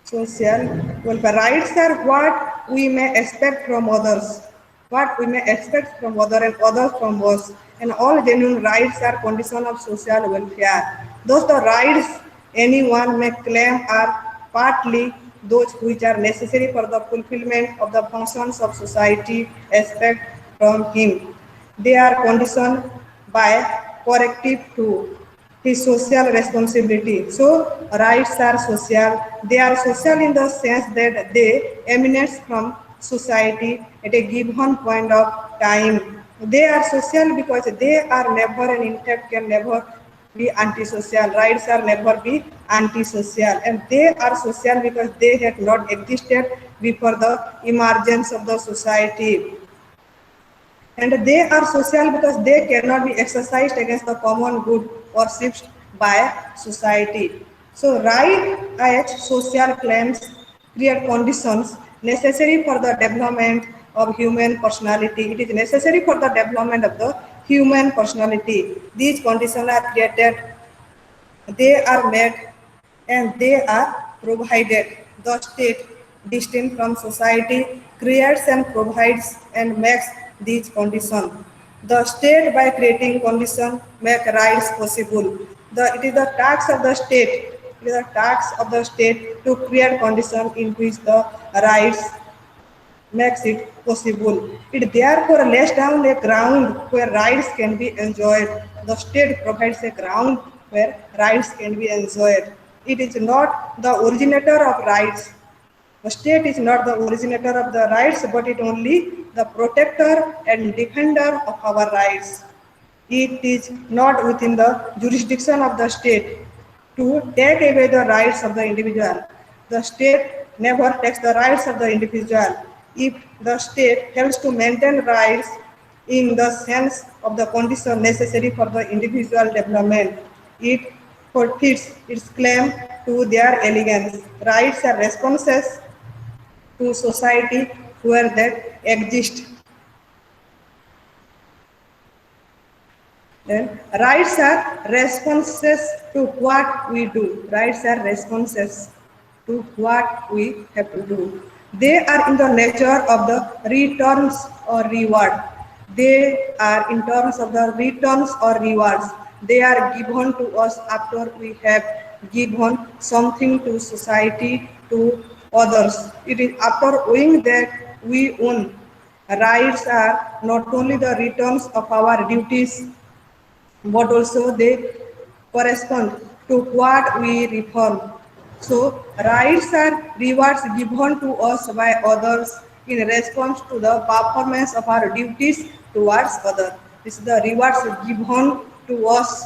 social welfare. Rights are what we may expect from others, what we may expect from other and others from us. And all genuine rights are condition of social welfare. Those the rights anyone may claim are partly those which are necessary for the fulfillment of the functions of society expect from him. They are conditioned by corrective to his social responsibility. So rights are social. They are social in the sense that they emanate from society at a given point of time. They are social because they are never and in fact can never be antisocial. Rights are never be antisocial, and they are social because they had not existed before the emergence of the society, and they are social because they cannot be exercised against the common good perceived by society. So right as social claims create conditions necessary for the development of human personality. It is necessary for the development of the human personality. These conditions are created, they are made, and they are provided. The state, distinct from society, creates and provides and makes these conditions. The state, by creating conditions, make rights possible. It is the task of the state. It is the task of the state to create conditions in which the rights makes it possible. It therefore lays down a ground where rights can be enjoyed. The state provides a ground where rights can be enjoyed. It is not the originator of rights. The state is not the originator of the rights, but it only the protector and defender of our rights. It is not within the jurisdiction of the state to take away the rights of the individual. The state never takes the rights of the individual. If the state helps to maintain rights in the sense of the condition necessary for the individual development, it forfeits its claim to their elegance. Rights are responses to society where they exist. Then rights are responses to what we do. Rights are responses to what we have to do. They are in the nature of the returns or reward. They are in terms of the returns or rewards. They are given to us after we have given something to society, to others. It is after owing that we own. Rights are not only the returns of our duties, but also they correspond to what we reform. So rights are rewards given to us by others in response to the performance of our duties towards others. This is the rewards given to us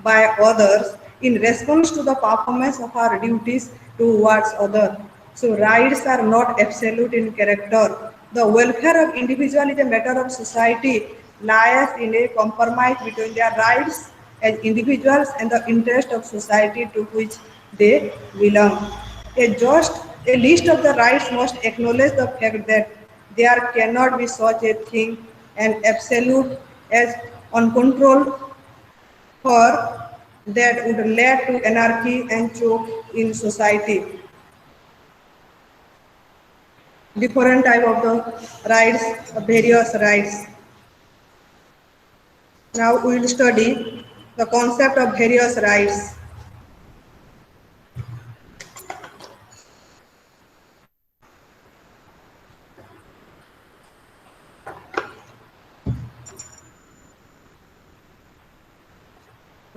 by others in response to the performance of our duties towards others. So rights are not absolute in character. The welfare of individual is a matter of society, lies in a compromise between their rights as individuals and the interest of society to which they belong. A list of the rights must acknowledge the fact that there cannot be such a thing an absolute as uncontrolled, for that would lead to anarchy and choke in society. Different type of the rights, various rights. Now we will study the concept of various rights.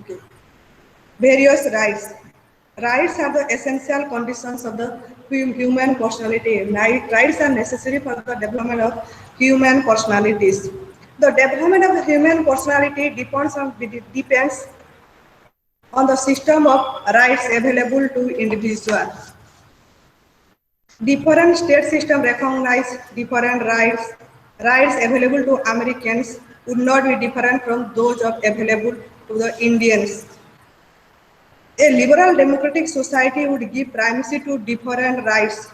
Okay. Various rights. Rights are the essential conditions of the human personality. Rights are necessary for the development of human personalities. The development of the human personality depends on the system of rights available to individuals. Different state systems recognize different rights. Rights available to Americans would not be different from those available to the Indians. A liberal democratic society would give primacy to different rights.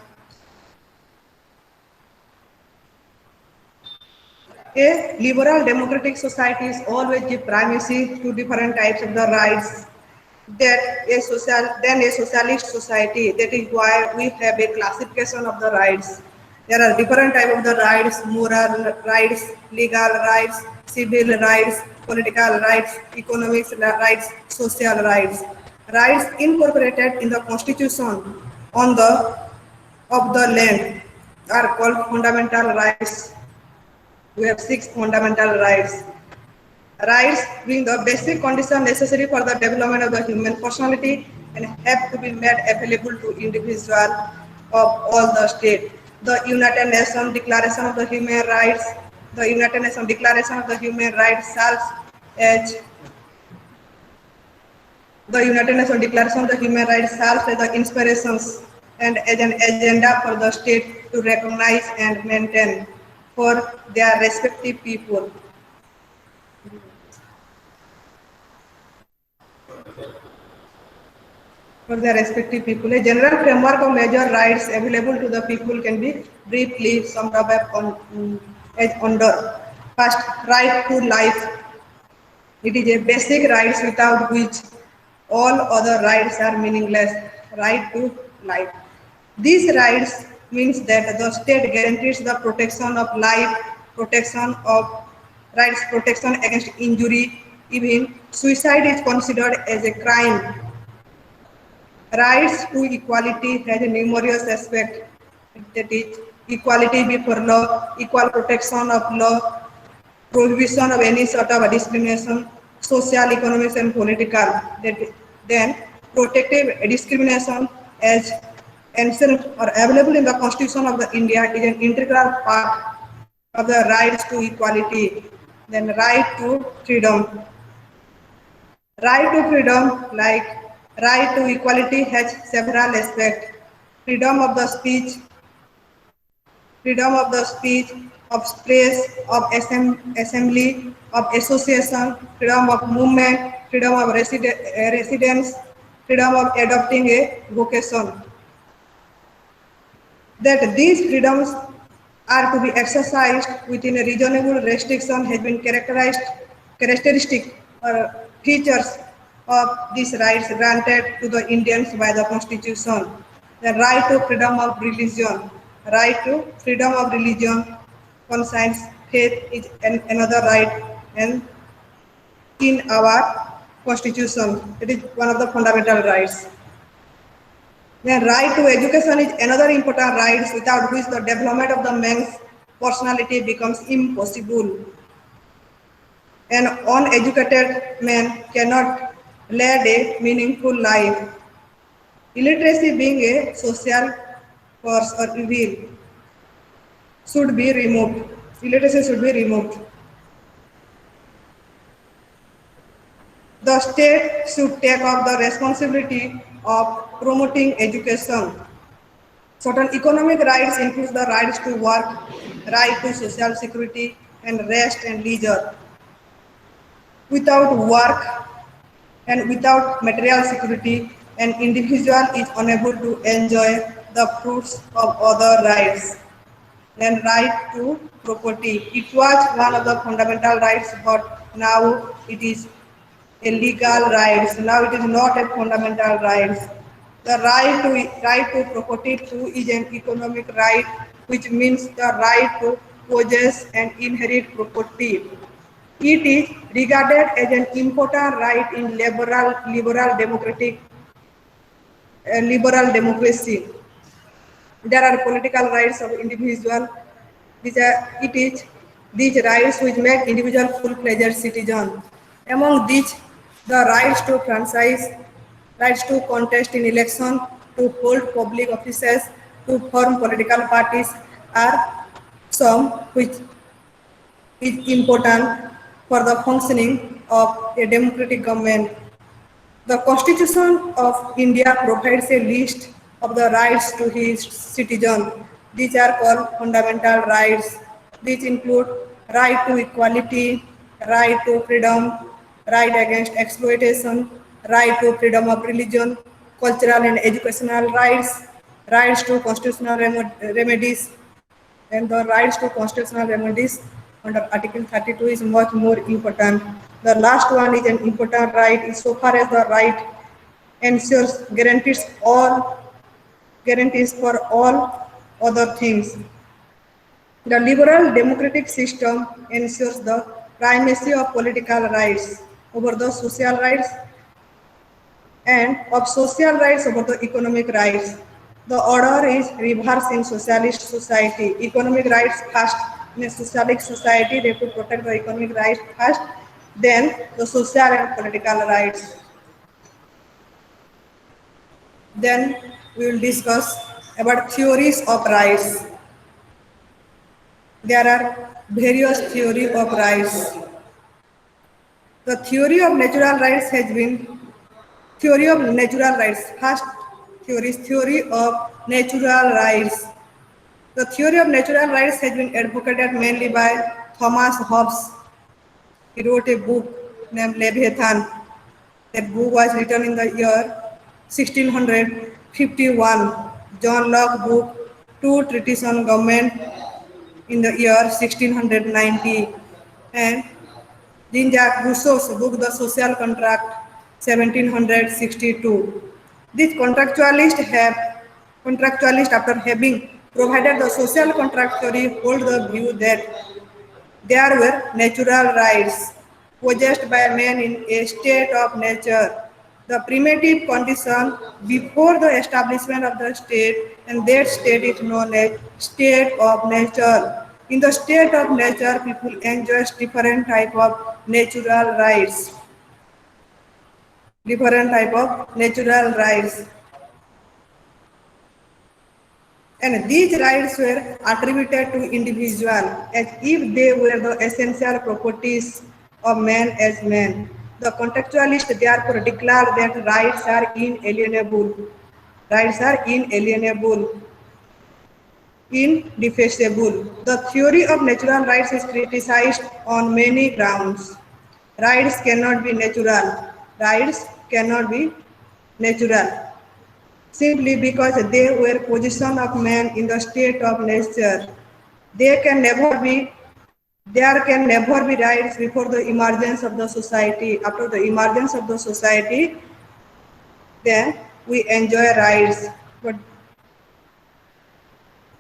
A liberal democratic society is always give primacy to different types of the rights. than a socialist society. That is why we have a classification of the rights. There are different type of the rights: moral rights, legal rights, civil rights, political rights, economic rights, social rights. Rights incorporated in the constitution on the of the land are called fundamental rights. We have six fundamental rights. Rights being the basic condition necessary for the development of the human personality and have to be made available to individuals of all the state. The United Nations Declaration of the Human Rights, the United Nations Declaration of the Human Rights serves as the United Nations Declaration of the Human Rights serves as the inspirations and as an agenda for the state to recognize and maintain for their respective people. For their respective people. A general framework of major rights available to the people can be briefly summed up as under. First, right to life. It is a basic right without which all other rights are meaningless. Right to life. These rights means that the state guarantees the protection of life, protection of rights, protection against injury. Even suicide is considered as a crime. Rights to equality has a numerous aspects, that is equality before law, equal protection of law, prohibition of any sort of discrimination, social, economic and political. Then protective discrimination as ancient or available in the Constitution of the India is an integral part of the rights to equality. Then right to freedom. Right to freedom, like right to equality, has several aspects. Freedom of the speech, freedom of the speech, of press, of assembly, of association, freedom of movement, freedom of residence, freedom of adopting a vocation. That these freedoms are to be exercised within a reasonable restriction has been characteristic or features of these rights granted to the Indians by the Constitution. The right to freedom of religion. Right to freedom of religion, conscience, faith is another right, and in our Constitution, it is one of the fundamental rights. Then right to education is another important right without which the development of the man's personality becomes impossible. An uneducated man cannot lead a meaningful life. Illiteracy being a social force or evil should be removed. Illiteracy should be removed. The state should take up the responsibility of promoting education. Certain economic rights include the rights to work, right to social security, and rest and leisure. Without work and without material security, an individual is unable to enjoy the fruits of other rights. And right to property. It was one of the fundamental rights, but now it is a legal right. Now it is not a fundamental right. The right to property too is an economic right, which means the right to possess and inherit property. It is regarded as an important right in liberal democracy. There are political rights of individual. It is these rights which make individual full-fledged citizen. Among these, the rights to franchise, rights to contest in election, to hold public offices, to form political parties are some which is important for the functioning of a democratic government. The Constitution of India provides a list of the rights to his citizens. These are called fundamental rights. These include right to equality, right to freedom, right against exploitation, right to freedom of religion, cultural and educational rights, rights to constitutional remedies, and the rights to constitutional remedies under Article 32 is much more important. The last one is an important right is so far as the right ensures guarantees for all other things. The liberal democratic system ensures the primacy of political rights over the social rights and of social rights over the economic rights. The order is reversed in socialist society. Economic rights first. In a socialist society, they could protect the economic rights first, then the social and political rights. Then we will discuss about theories of rights. There are various theories of rights. The theory of natural rights has been theory of natural rights. First theory is theory of natural rights. The theory of natural rights has been advocated mainly by Thomas Hobbes. He wrote a book named Leviathan. That book was written in the year 1651. John Locke book, Two Treatises on Government in the year 1690. And Jean-Jacques Rousseau's book, The Social Contract, 1762. These contractualists, after having provided the social contract theory, hold the view that there were natural rights possessed by man in a state of nature, the primitive condition before the establishment of the state, and that state is known as state of nature. In the state of nature, people enjoy different type of natural rights. Different type of natural rights. And these rights were attributed to individual as if they were the essential properties of man as man. The contextualists therefore declare that rights are inalienable. Rights are inalienable, indefeasible. The theory of natural rights is criticized on many grounds. Rights cannot be natural. Rights cannot be natural, simply because they were position of man in the state of nature. There can never be rights before the emergence of the society. After the emergence of the society, then we enjoy rights. But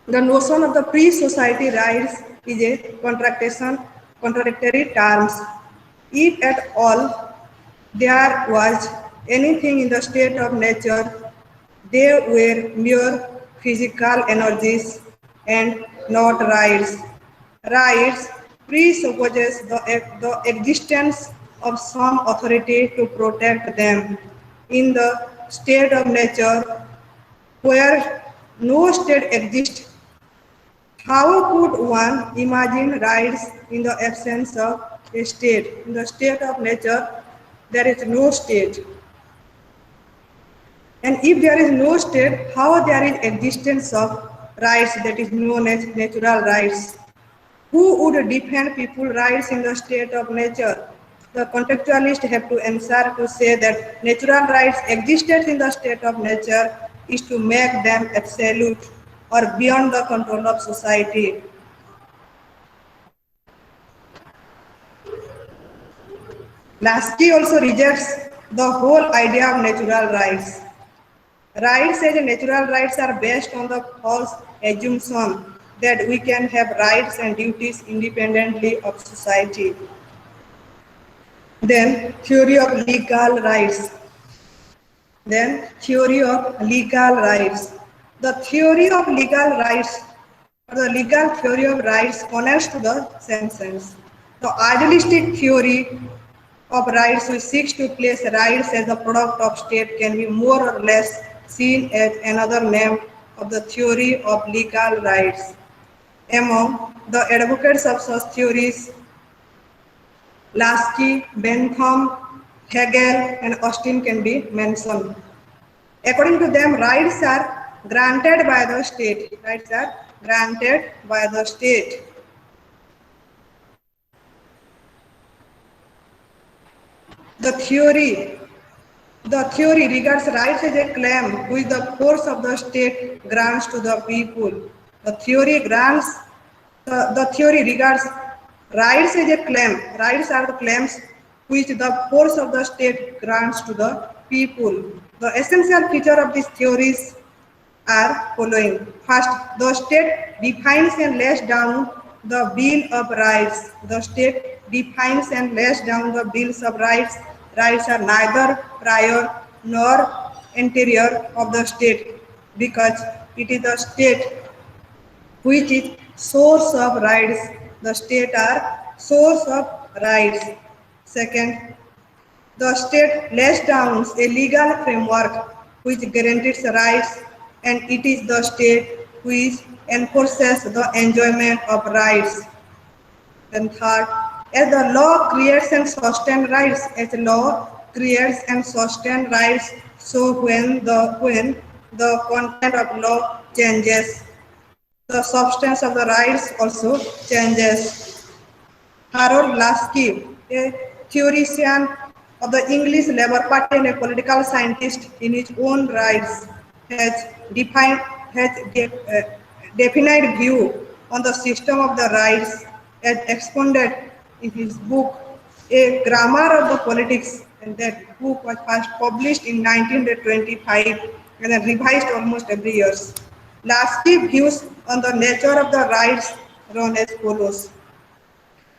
the notion of the pre-society rights is a contradictory terms. If at all there was anything in the state of nature, they were mere physical energies and not rights. Rights presupposes the existence of some authority to protect them. In the state of nature, where no state exists, how could one imagine rights in the absence of a state? In the state of nature, there is no state. And if there is no state, how there is existence of rights that is known as natural rights? Who would defend people's rights in the state of nature? The contextualists have to answer to say that natural rights existed in the state of nature is to make them absolute or beyond the control of society. Lasky also rejects the whole idea of natural rights. Rights as natural rights are based on the false assumption that we can have rights and duties independently of society. Then theory of legal rights. The theory of legal rights, or the legal theory of rights connects to the same sense. The idealistic theory of rights which seeks to place rights as a product of state can be more or less seen as another name of the theory of legal rights. Among the advocates of such theories, Lasky, Bentham, Hegel, and Austin can be mentioned. According to them, rights are granted by the state. Rights are granted by the state. The theory regards rights as a claim which the force of the state grants to the people. The theory regards rights as a claim. Rights are the claims which the force of the state grants to the people. The essential feature of these theories are following. First, the state defines and lays down the Bill of Rights. The state defines and lays down the Bills of Rights. Rights are neither prior nor anterior of the state because it is the state which is source of rights. The state are source of rights. Second, the state lays down a legal framework which guarantees rights, and it is the state which enforces the enjoyment of rights. And third, as the law creates and sustains rights, as the law creates and sustains rights, so when the content of law changes, the substance of the rights also changes. Harold Lasky, a theoretician of the English Labour Party and a political scientist in his own rights, has defined definite view on the system of the rights as expounded in his book, A Grammar of the Politics, and that book was first published in 1925 and then revised almost every year. Lasky views on the nature of the rights run as follows.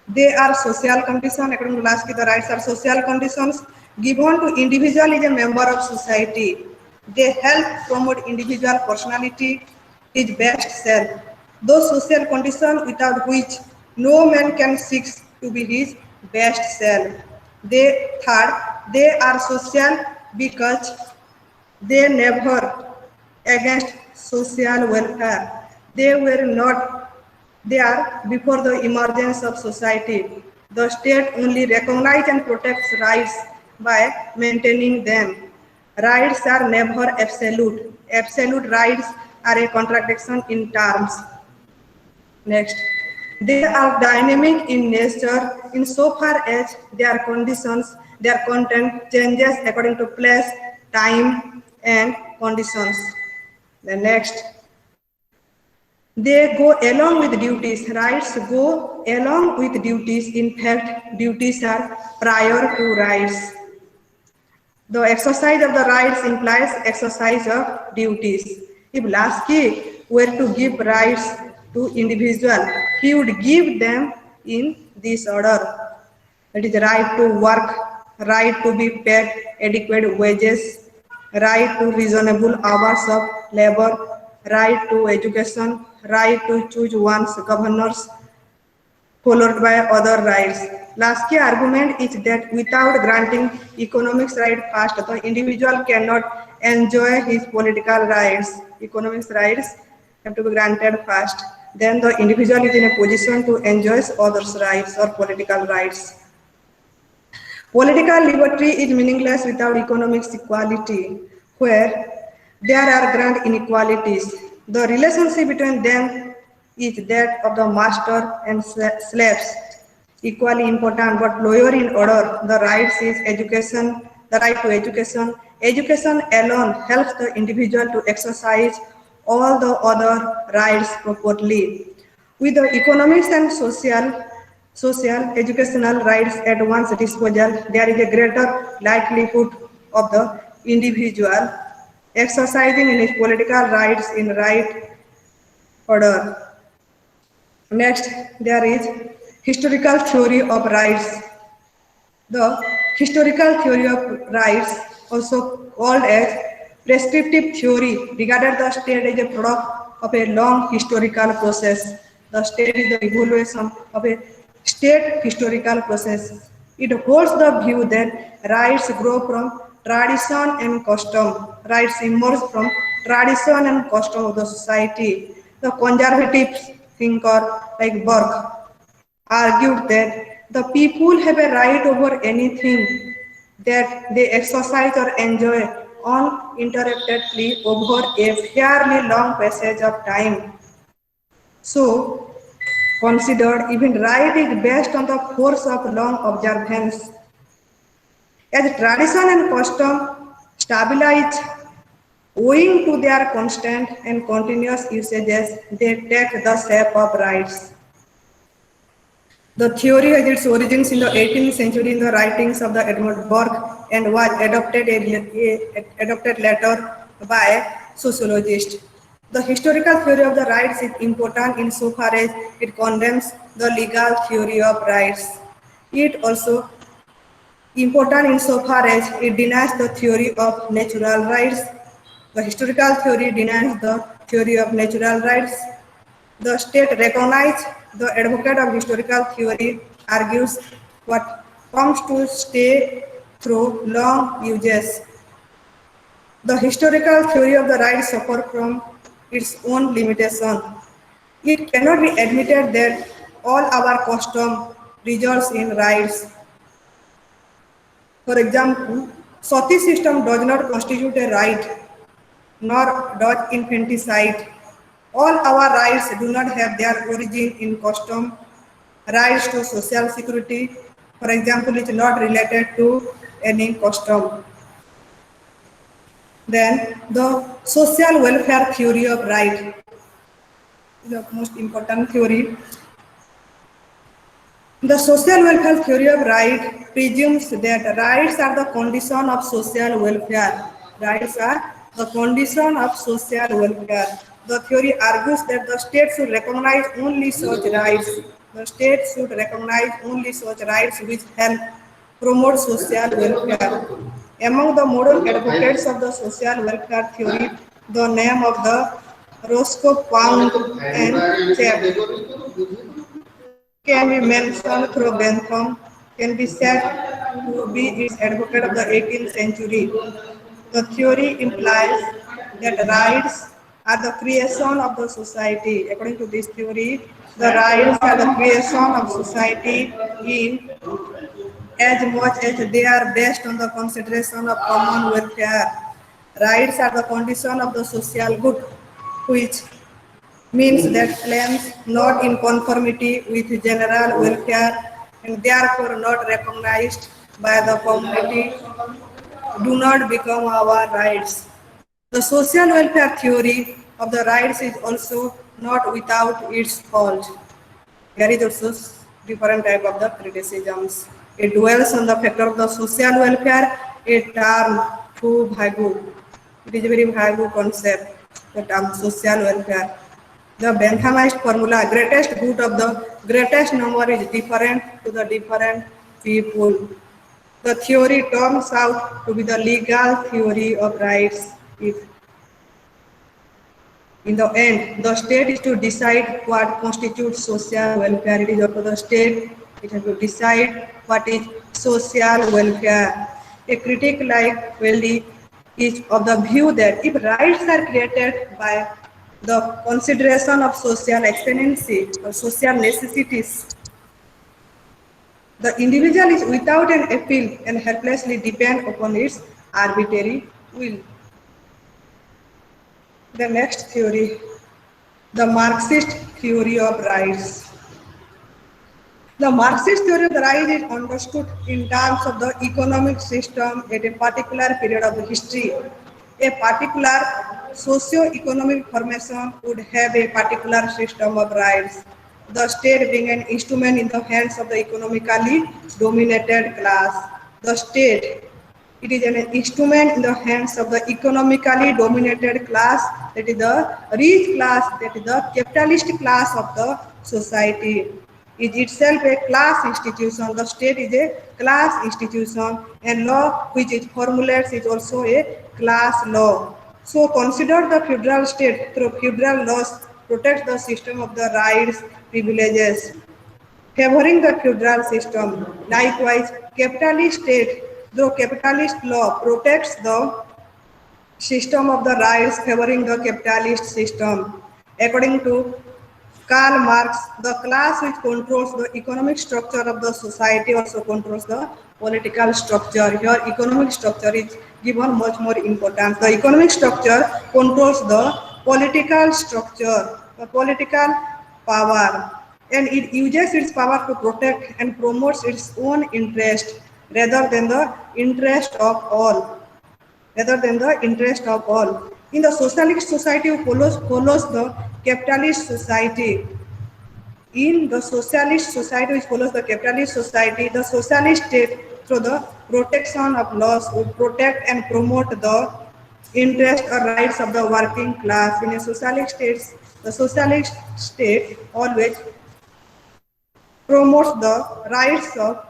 They are social conditions. According to Lasky, the rights are social conditions given to individual as a member of society. They help promote individual personality, his best self. Those social conditions without which no man can seek to be his best self. They are social because they never against social welfare. They were not there before the emergence of society. The state only recognizes and protects rights by maintaining them. Rights are never absolute. Absolute rights are a contradiction in terms. Next, they are dynamic in nature insofar as their conditions, their content changes according to place, time, and conditions. The next, they go along with duties. Rights go along with duties. In fact, duties are prior to rights. The exercise of the rights implies exercise of duties. If Lasky were to give rights to individual, he would give them in this order. That is right to work, right to be paid adequate wages, right to reasonable hours of labor, right to education, right to choose one's governors, followed by other rights. Lasky argument is that without granting economics right first, the individual cannot enjoy his political rights. Economics rights have to be granted first. Then the individual is in a position to enjoy others' rights or political rights. Political liberty is meaningless without economic equality, where there are grand inequalities. The relationship between them is that of the master and slaves, equally important but lower in order. The rights is education, the right to education. Education alone helps the individual to exercise all the other rights properly. With the economics and social, educational rights at one's disposal, there is a greater likelihood of the individual exercising in his political rights in right order. Next, there is historical theory of rights. The historical theory of rights, also called as prescriptive theory, regarded the state as a product of a long historical process. The state is the evaluation of a state historical process. It holds the view that rights grow from tradition and custom. Rights emerge from tradition and custom of the society. The conservative thinker like Burke argued that the people have a right over anything that they exercise or enjoy uninterruptedly over a fairly long passage of time. So, considered, even right is based on the force of long observance. As tradition and custom stabilize, owing to their constant and continuous usages, they take the shape of rights. The theory has its origins in the 18th century in the writings of the Edmund Burke and was adopted later by sociologists. The historical theory of the rights is important insofar as it condemns the legal theory of rights. It also important insofar as it denies the theory of natural rights. The historical theory denies the theory of natural rights. The state recognizes the advocate of historical theory argues what comes to stay through long uses. The historical theory of the right suffers from its own limitation. It cannot be admitted that all our custom results in rights. For example, Sati system does not constitute a right, nor does infanticide. All our rights do not have their origin in custom. Rights to social security, for example, is not related to any custom. Then the social welfare theory of right is the most important theory. The social welfare theory of right presumes that rights are the condition of social welfare. Rights are the condition of social welfare. The theory argues that the state should recognize only such rights. The state should recognize only such rights which help promote social welfare. Among the modern advocates of the social welfare theory, the name of the Roscoe Pound and Chap can be mentioned through Bentham, can be said to be its advocate of the 18th century. The theory implies that rights are the creation of the society. According to this theory, the rights are the creation of society in as much as they are based on the consideration of common welfare. Rights are the condition of the social good, which means that claims not in conformity with general welfare and therefore not recognized by the community do not become our rights. The social welfare theory of the rights is also not without its fault. There is also different type of the criticisms. It dwells on the factor of the social welfare, a term too vague. It is a very vague concept, the term social welfare. The Benthamist formula, greatest good of the greatest number is different to the different people. The theory turns out to be the legal theory of rights. If in the end, the state is to decide what constitutes social welfare. It is up to the state. It has to decide what is social welfare. A critic like Weldy is of the view that if rights are created by the consideration of social expediency or social necessities, the individual is without an appeal and helplessly depend upon its arbitrary will. The next theory, the Marxist theory of rights. The Marxist theory of the right is understood in terms of the economic system at a particular period of the history. A particular socio-economic formation would have a particular system of rights. The state being an instrument in the hands of the economically dominated class. The state, it is an instrument in the hands of the economically dominated class, that is the rich class, that is the capitalist class of the society. Is itself a class institution. The state is a class institution, and law which it formulates is also a class law. So consider the federal state through federal laws protects the system of the rights, privileges, favoring the feudal system. Likewise, capitalist state through capitalist law protects the system of the rights favoring the capitalist system. According to Karl Marx, the class which controls the economic structure of the society also controls the political structure. Here, economic structure is given much more importance. The economic structure controls the political structure, the political power, and it uses its power to protect and promotes its own interest rather than the interest of all. Rather than the interest of all. In the socialist society follows the capitalist society. In the socialist society which follows the capitalist society, the socialist state through the protection of laws would protect and promote the interests or rights of the working class. In a socialist state, the socialist state always promotes the rights of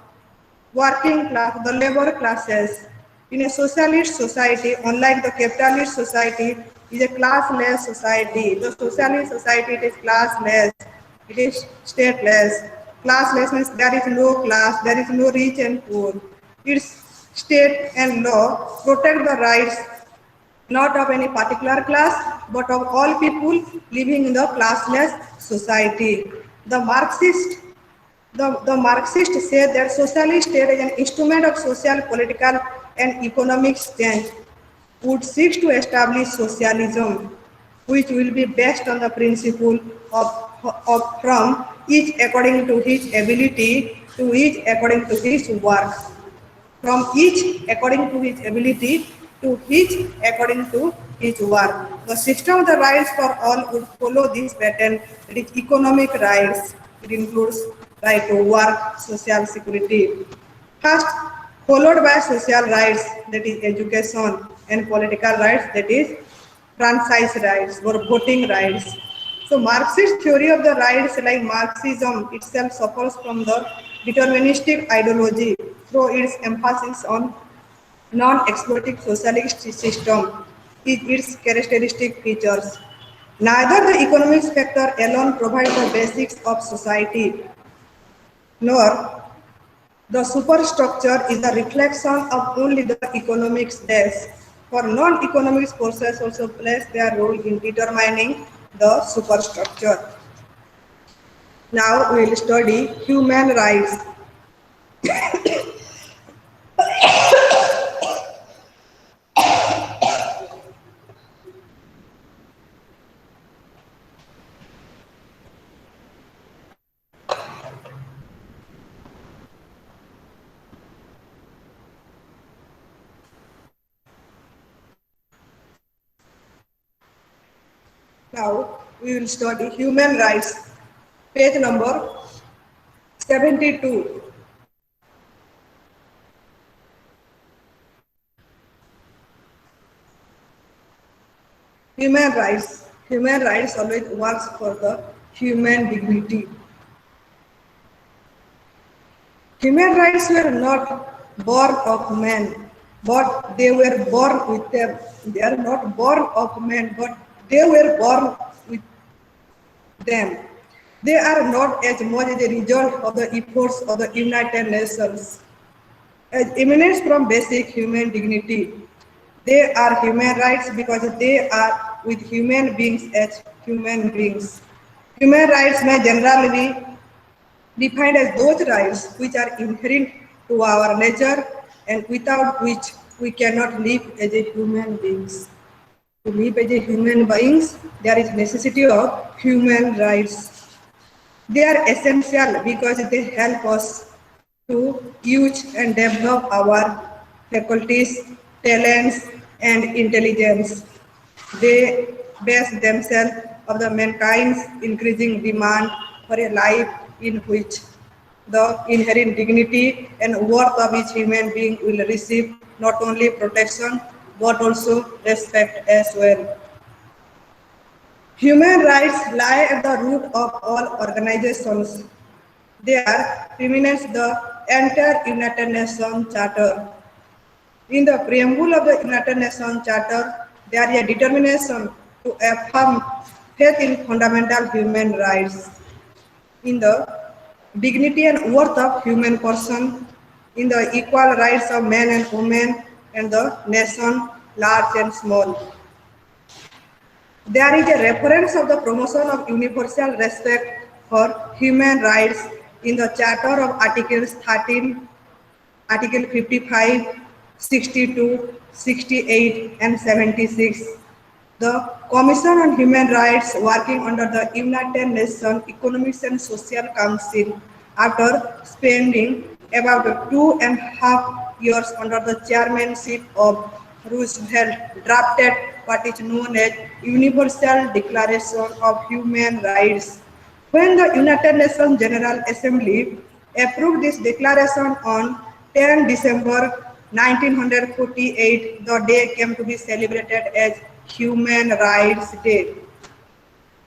working class, the labor classes. In a socialist society, unlike the capitalist society, is a classless society. The socialist society it is classless, it is stateless. Classless means there is no class, there is no rich and poor. Its state and law protect the rights not of any particular class, but of all people living in the classless society. The Marxists say that socialist state is an instrument of social, political, and economic change, would seek to establish socialism, which will be based on the principle of from each according to his ability to each according to his work. From each according to his ability to each according to his work. The system of the rights for all would follow this pattern. It is economic rights. It includes right to work, social security. First, followed by social rights, that is education, and political rights, that is franchise rights or voting rights. So Marxist theory of the rights like Marxism itself suffers from the deterministic ideology through its emphasis on non-exploitative socialist system is its characteristic features. Neither the economic factor alone provides the basics of society, nor the superstructure is a reflection of only the economics base. For non-economic forces also play their role in determining the superstructure. Now we will study human rights. Now we will study human rights. Page number 72. Human rights. Human rights always works for the human dignity. Human rights were not born of men, but they were born with them. They are not born of men, but they were born with them. They are not as much as a result of the efforts of the United Nations, as emanates from basic human dignity. They are human rights because they are with human beings as human beings. Human rights may generally be defined as those rights which are inherent to our nature and without which we cannot live as a human beings. To live as a human beings, there is necessity of human rights. They are essential because they help us to use and develop our faculties, talents, and intelligence. They base themselves of the mankind's increasing demand for a life in which the inherent dignity and worth of each human being will receive not only protection but also respect as well. Human rights lie at the root of all organizations. They are preeminence the entire United Nations Charter. In the preamble of the United Nations Charter, there is a determination to affirm faith in fundamental human rights, in the dignity and worth of human person, in the equal rights of men and women, and the nation, large and small. There is a reference of the promotion of universal respect for human rights in the Charter of Articles 13, Article 55, 62, 68, and 76. The Commission on Human Rights, working under the United Nations Economic and Social Council, after spending about 2.5 years under the chairmanship of Roosevelt, drafted what is known as Universal Declaration of Human Rights. When the United Nations General Assembly approved this declaration on 10 December 1948, the day came to be celebrated as Human Rights Day.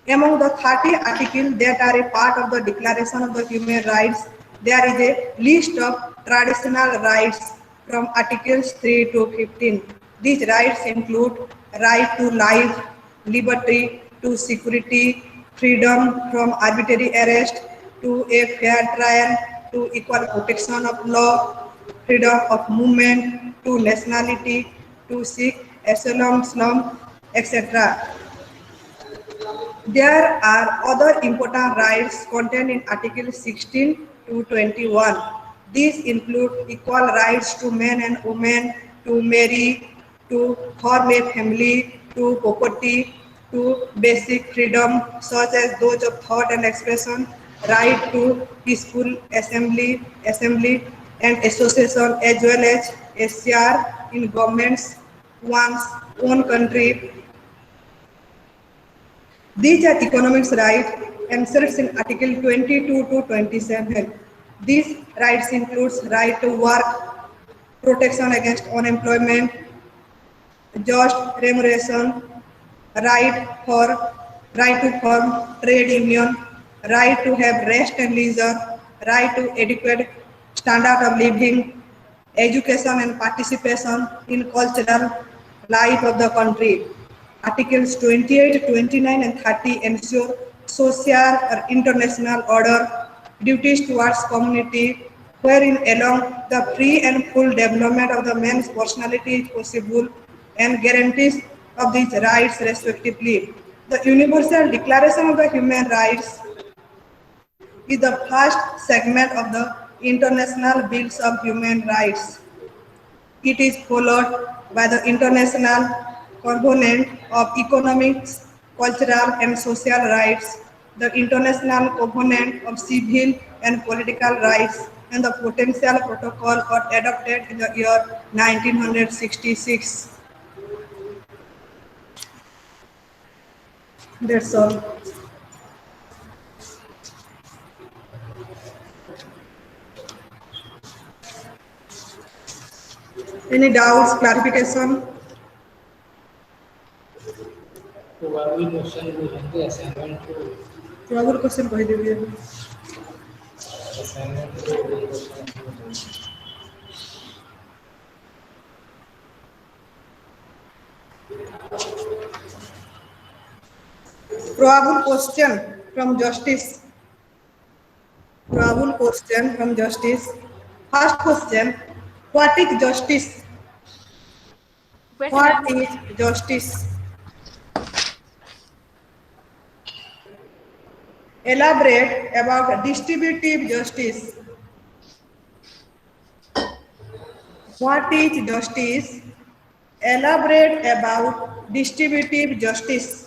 Among the 30 articles that are a part of the Declaration of the Human Rights, there is a list of traditional rights from Articles 3 to 15. These rights include right to life, liberty to security, freedom from arbitrary arrest, to a fair trial, to equal protection of law, freedom of movement, to nationality, to seek asylum, etc. There are other important rights contained in Article 16 to 21. These include equal rights to men and women, to marry, to form a family, to property, to basic freedom such as those of thought and expression, right to peaceful assembly and association, as well as a share in government's one's own country. These are economic rights enshrined in Article 22 to 27. These rights include right to work, protection against unemployment, just remuneration, right to form trade union, right to have rest and leisure, right to adequate standard of living, education and participation in cultural life of the country. Articles 28, 29 and 30 ensure social or international order, duties towards community, wherein along the free and full development of the man's personality is possible, and guarantees of these rights respectively. The Universal Declaration of the Human Rights is the first segment of the International Bills of Human Rights. It is followed by the international component of economic, cultural and social rights, the international component of civil and political rights, and the potential protocol got adopted in the year 1966. That's all. Any doubts, clarification? probable question बुझेंगे assignment को Probable question कह दीजिए. assignment को question Probable question from justice. Probable question from justice. First question, what is justice? What is justice? Elaborate about distributive justice. What is justice? Elaborate about distributive justice.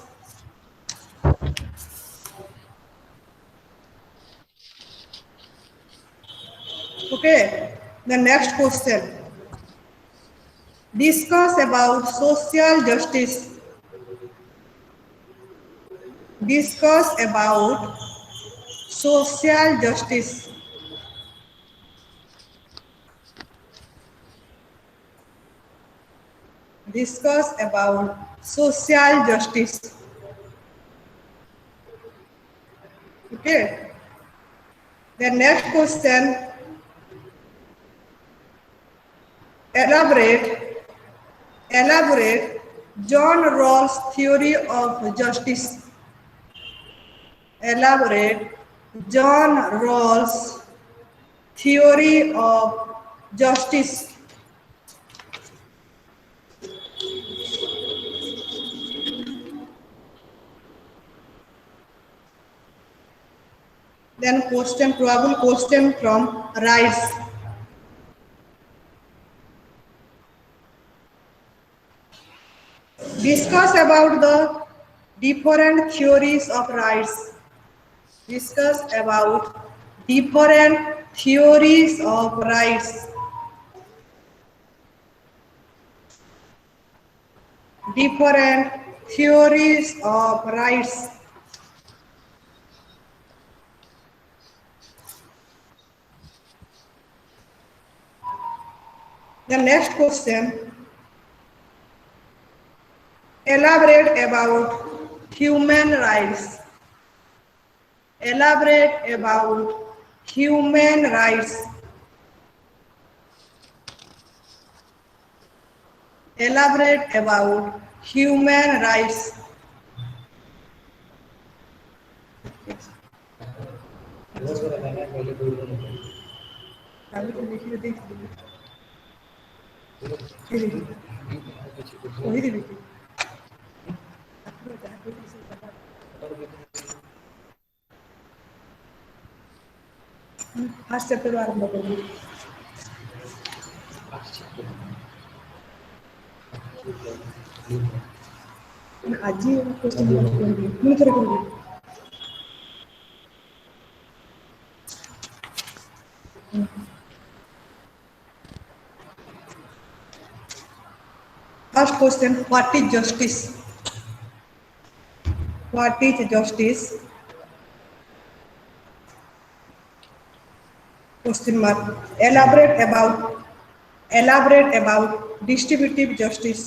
Okay, the next question. Discuss about social justice. Discuss about social justice. Discuss about social justice. Okay. The next question, elaborate John Rawls' theory of justice. Elaborate John Rawls' theory of justice. Then question, probable question from rights. Discuss about the different theories of rights. Discuss about different theories of rights. Different theories of rights. The next question, elaborate about human rights. Elaborate about human rights. Elaborate about human rights. Fast chapter आरंभ करूँ आज ही question मैं थोड़ा करूँगी first question, what is justice? What is justice? Question mark. Elaborate about distributive justice.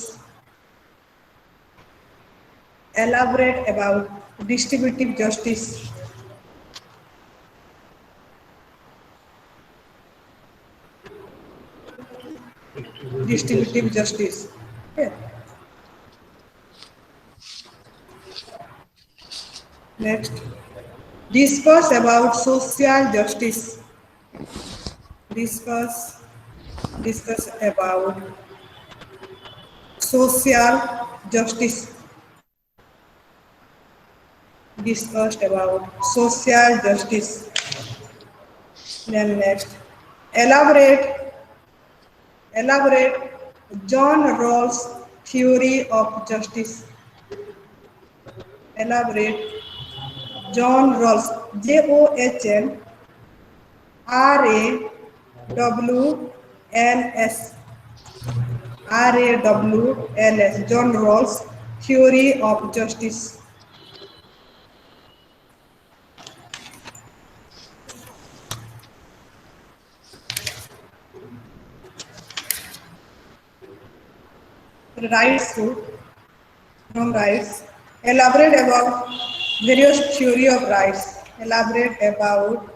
Elaborate about distributive justice. Distributive justice. Okay. Next. Discuss about social justice. Discuss about social justice. Discussed about social justice. Then next, elaborate John Rawls theory of justice. Elaborate John Rawls, JOHNRAWLS, RAWLS, John Rawls theory of justice. Rights from rights. Elaborate about various theory of rights. Elaborate about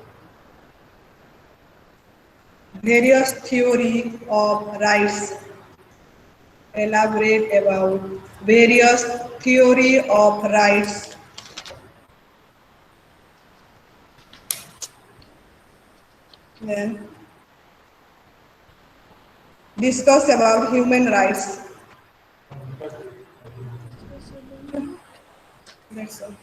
various theory of rights. Elaborate about various theory of rights. Then discuss about human rights. That's all.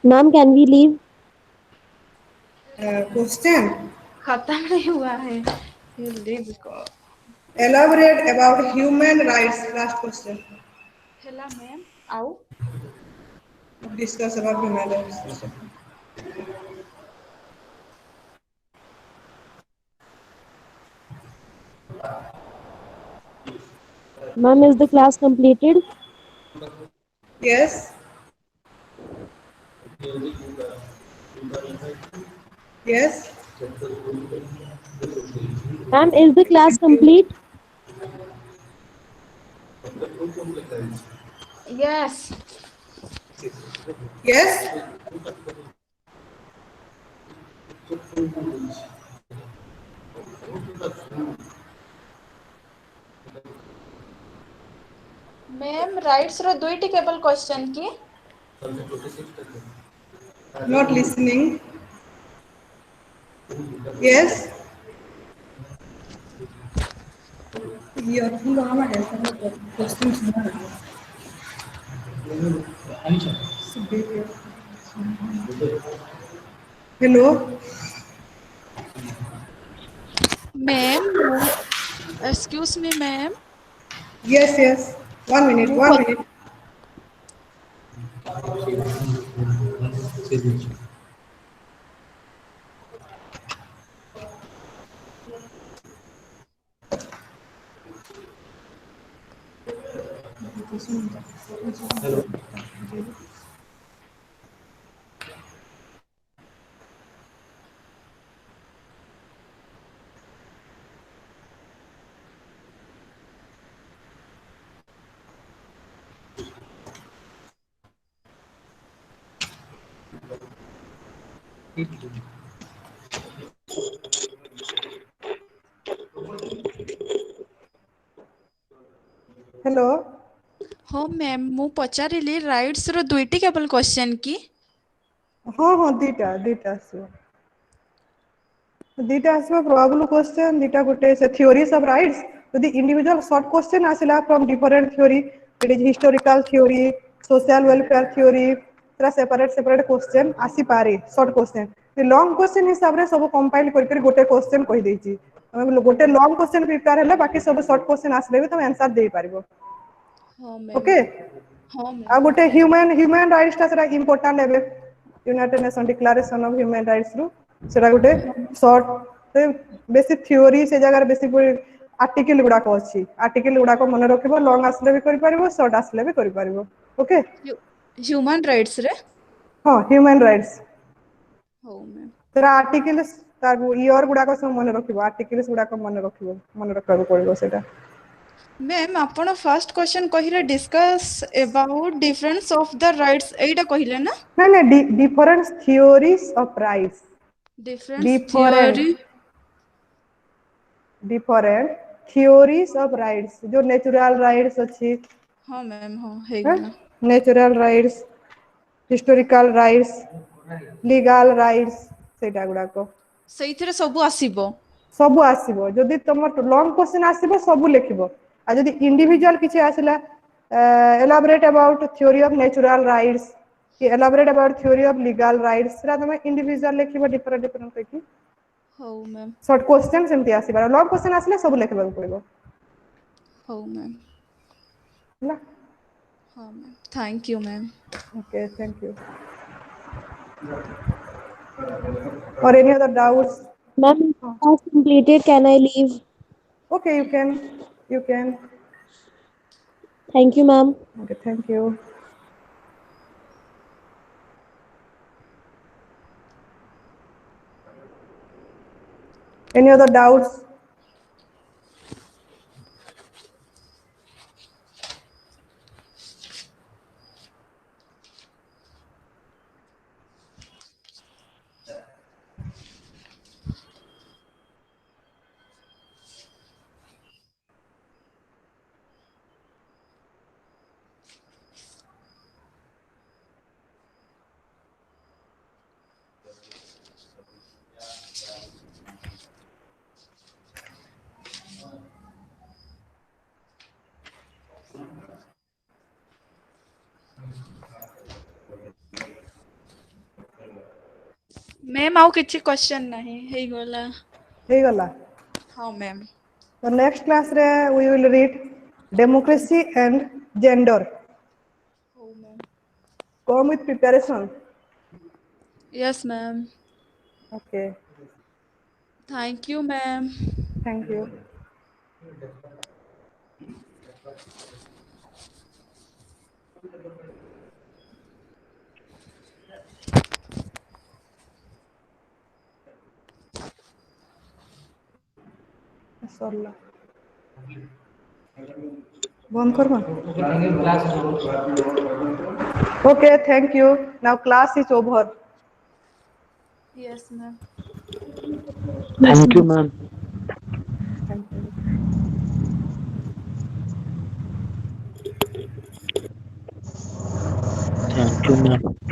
Ma'am can we leave? Question. खत्म नहीं हुआ है leave को। Elaborate about human rights. Last question. Hella ma'am आओ। Discuss about human rights. Ma'am, is the class completed? Yes. Yes. Ma'am, is the class complete? Yes Yes. Ma'am rights रो दुईटी केवल question की Not listening. Yes. Earphone लगाना है सब question सुना रहा है। Hello. Ma'am excuse me ma'am Yes. Yes. 1 minute. 1 minute. Hello ହଁ ମ୍ୟାମ୍ ମୁଁ ପଚାରିଲି ରାଇଟ୍ସର ଦୁଇଟି କେବଳ କ୍ୱେଶ୍ଚନ୍ କି? हाँ हाँ दीटा आसो दीटा आसो प्रोबेबल क्वेश्चन दीटा गोटे से थ्योरीज ऑफ राइट्स यदि इंडिविजुअल शॉर्ट क्वेश्चन आसिला from different theory it is historical theory social welfare theory तेरा सेपरेट क्वेश्चन आसी पारे शॉर्ट क्वेश्चन लॉन्ग क्वेश्चन हिसाब रे सब कंपाइल करके गोटे क्वेश्चन कहि देछि गोटे लॉन्ग क्वेश्चन प्रिपेयर हैले बाकी सब शॉर्ट क्वेश्चन आसले भी तुम आंसर दे पारिबो ହଁ ମ୍ୟାମ୍ ओके ହଁ आ ମ୍ୟାମ୍ गोटे ह्यूमन राइट्स टा सेटा इंपोर्टेंट लेबे United nation declaration of human rights रु सेटा गोटे शॉर्ट बेसी थ्योरी से जगह बेसी आर्टिकल गुडा को अछि आर्टिकल गुडा को मन रखिबो लॉन्ग आसले भी करि पारिबो शॉर्ट आसले भी करि पारिबो ओके ହ୍ୟୁମାନ୍ ରାଇଟ୍ସରେ हां ह्यूमन राइट्स ହଉ ମ୍ୟାମ୍ तेरा आर्टिकल्स तार ईयर गुडा को सब मन रखिबो आर्टिकल्स गुडा को मन रखबो पड़िबो सेटा ମ୍ୟାମ୍ ଆପଣ ଫାର୍ଷ୍ଟ କ୍ୱେଶ୍ଚନ୍ କହିଲେ discuss about difference of the rights ଏଇଟା କହିଲେ ନା ना difference theories of rights difference different theory different theories of rights जो नेचुरल राइट्स अछि ହଁ ମ୍ୟାମ୍ ହଁ ହେଇଗଲା natural rights historical rights legal rights सेटा गुडा को ସେଇଥିରେ ସବୁ ଆସିବ सब आसीबो जदि तुम लॉन्ग क्वेश्चन आसीबो सब लिखिबो आ जदि इंडिविजुअल किछि आसिला elaborate about theory of natural rights कि elaborate about theory of legal rights सेटा तुम इंडिविजुअल लिखिबो डिफरेंट कि ହଉ ମ୍ୟାମ୍ शॉर्ट क्वेश्चन सेमति आसीबा लॉन्ग क्वेश्चन आसिले सब लिखिबा पड़िबो ହଉ ମ୍ୟାମ୍ ହେଲା ହଁ ma'am thank you ma'am okay thank you or any other doubts Ma'am, class completed. Can I leave? okay you can Thank you, ma'am. okay thank you any other doubts ma'am ଆଉ କିଛି question ନାହିଁ ହେଇଗଲା ହେଇ ଗଲା ହଁ ma'am so next class re we will read democracy and gender ହଉ ma'am come with preparation yes ma'am okay thank you ma'am thank you Sarla बंद करवा okay thank you now class is over yes ma'am Thank you, ma'am. thank you Thank you, ma'am.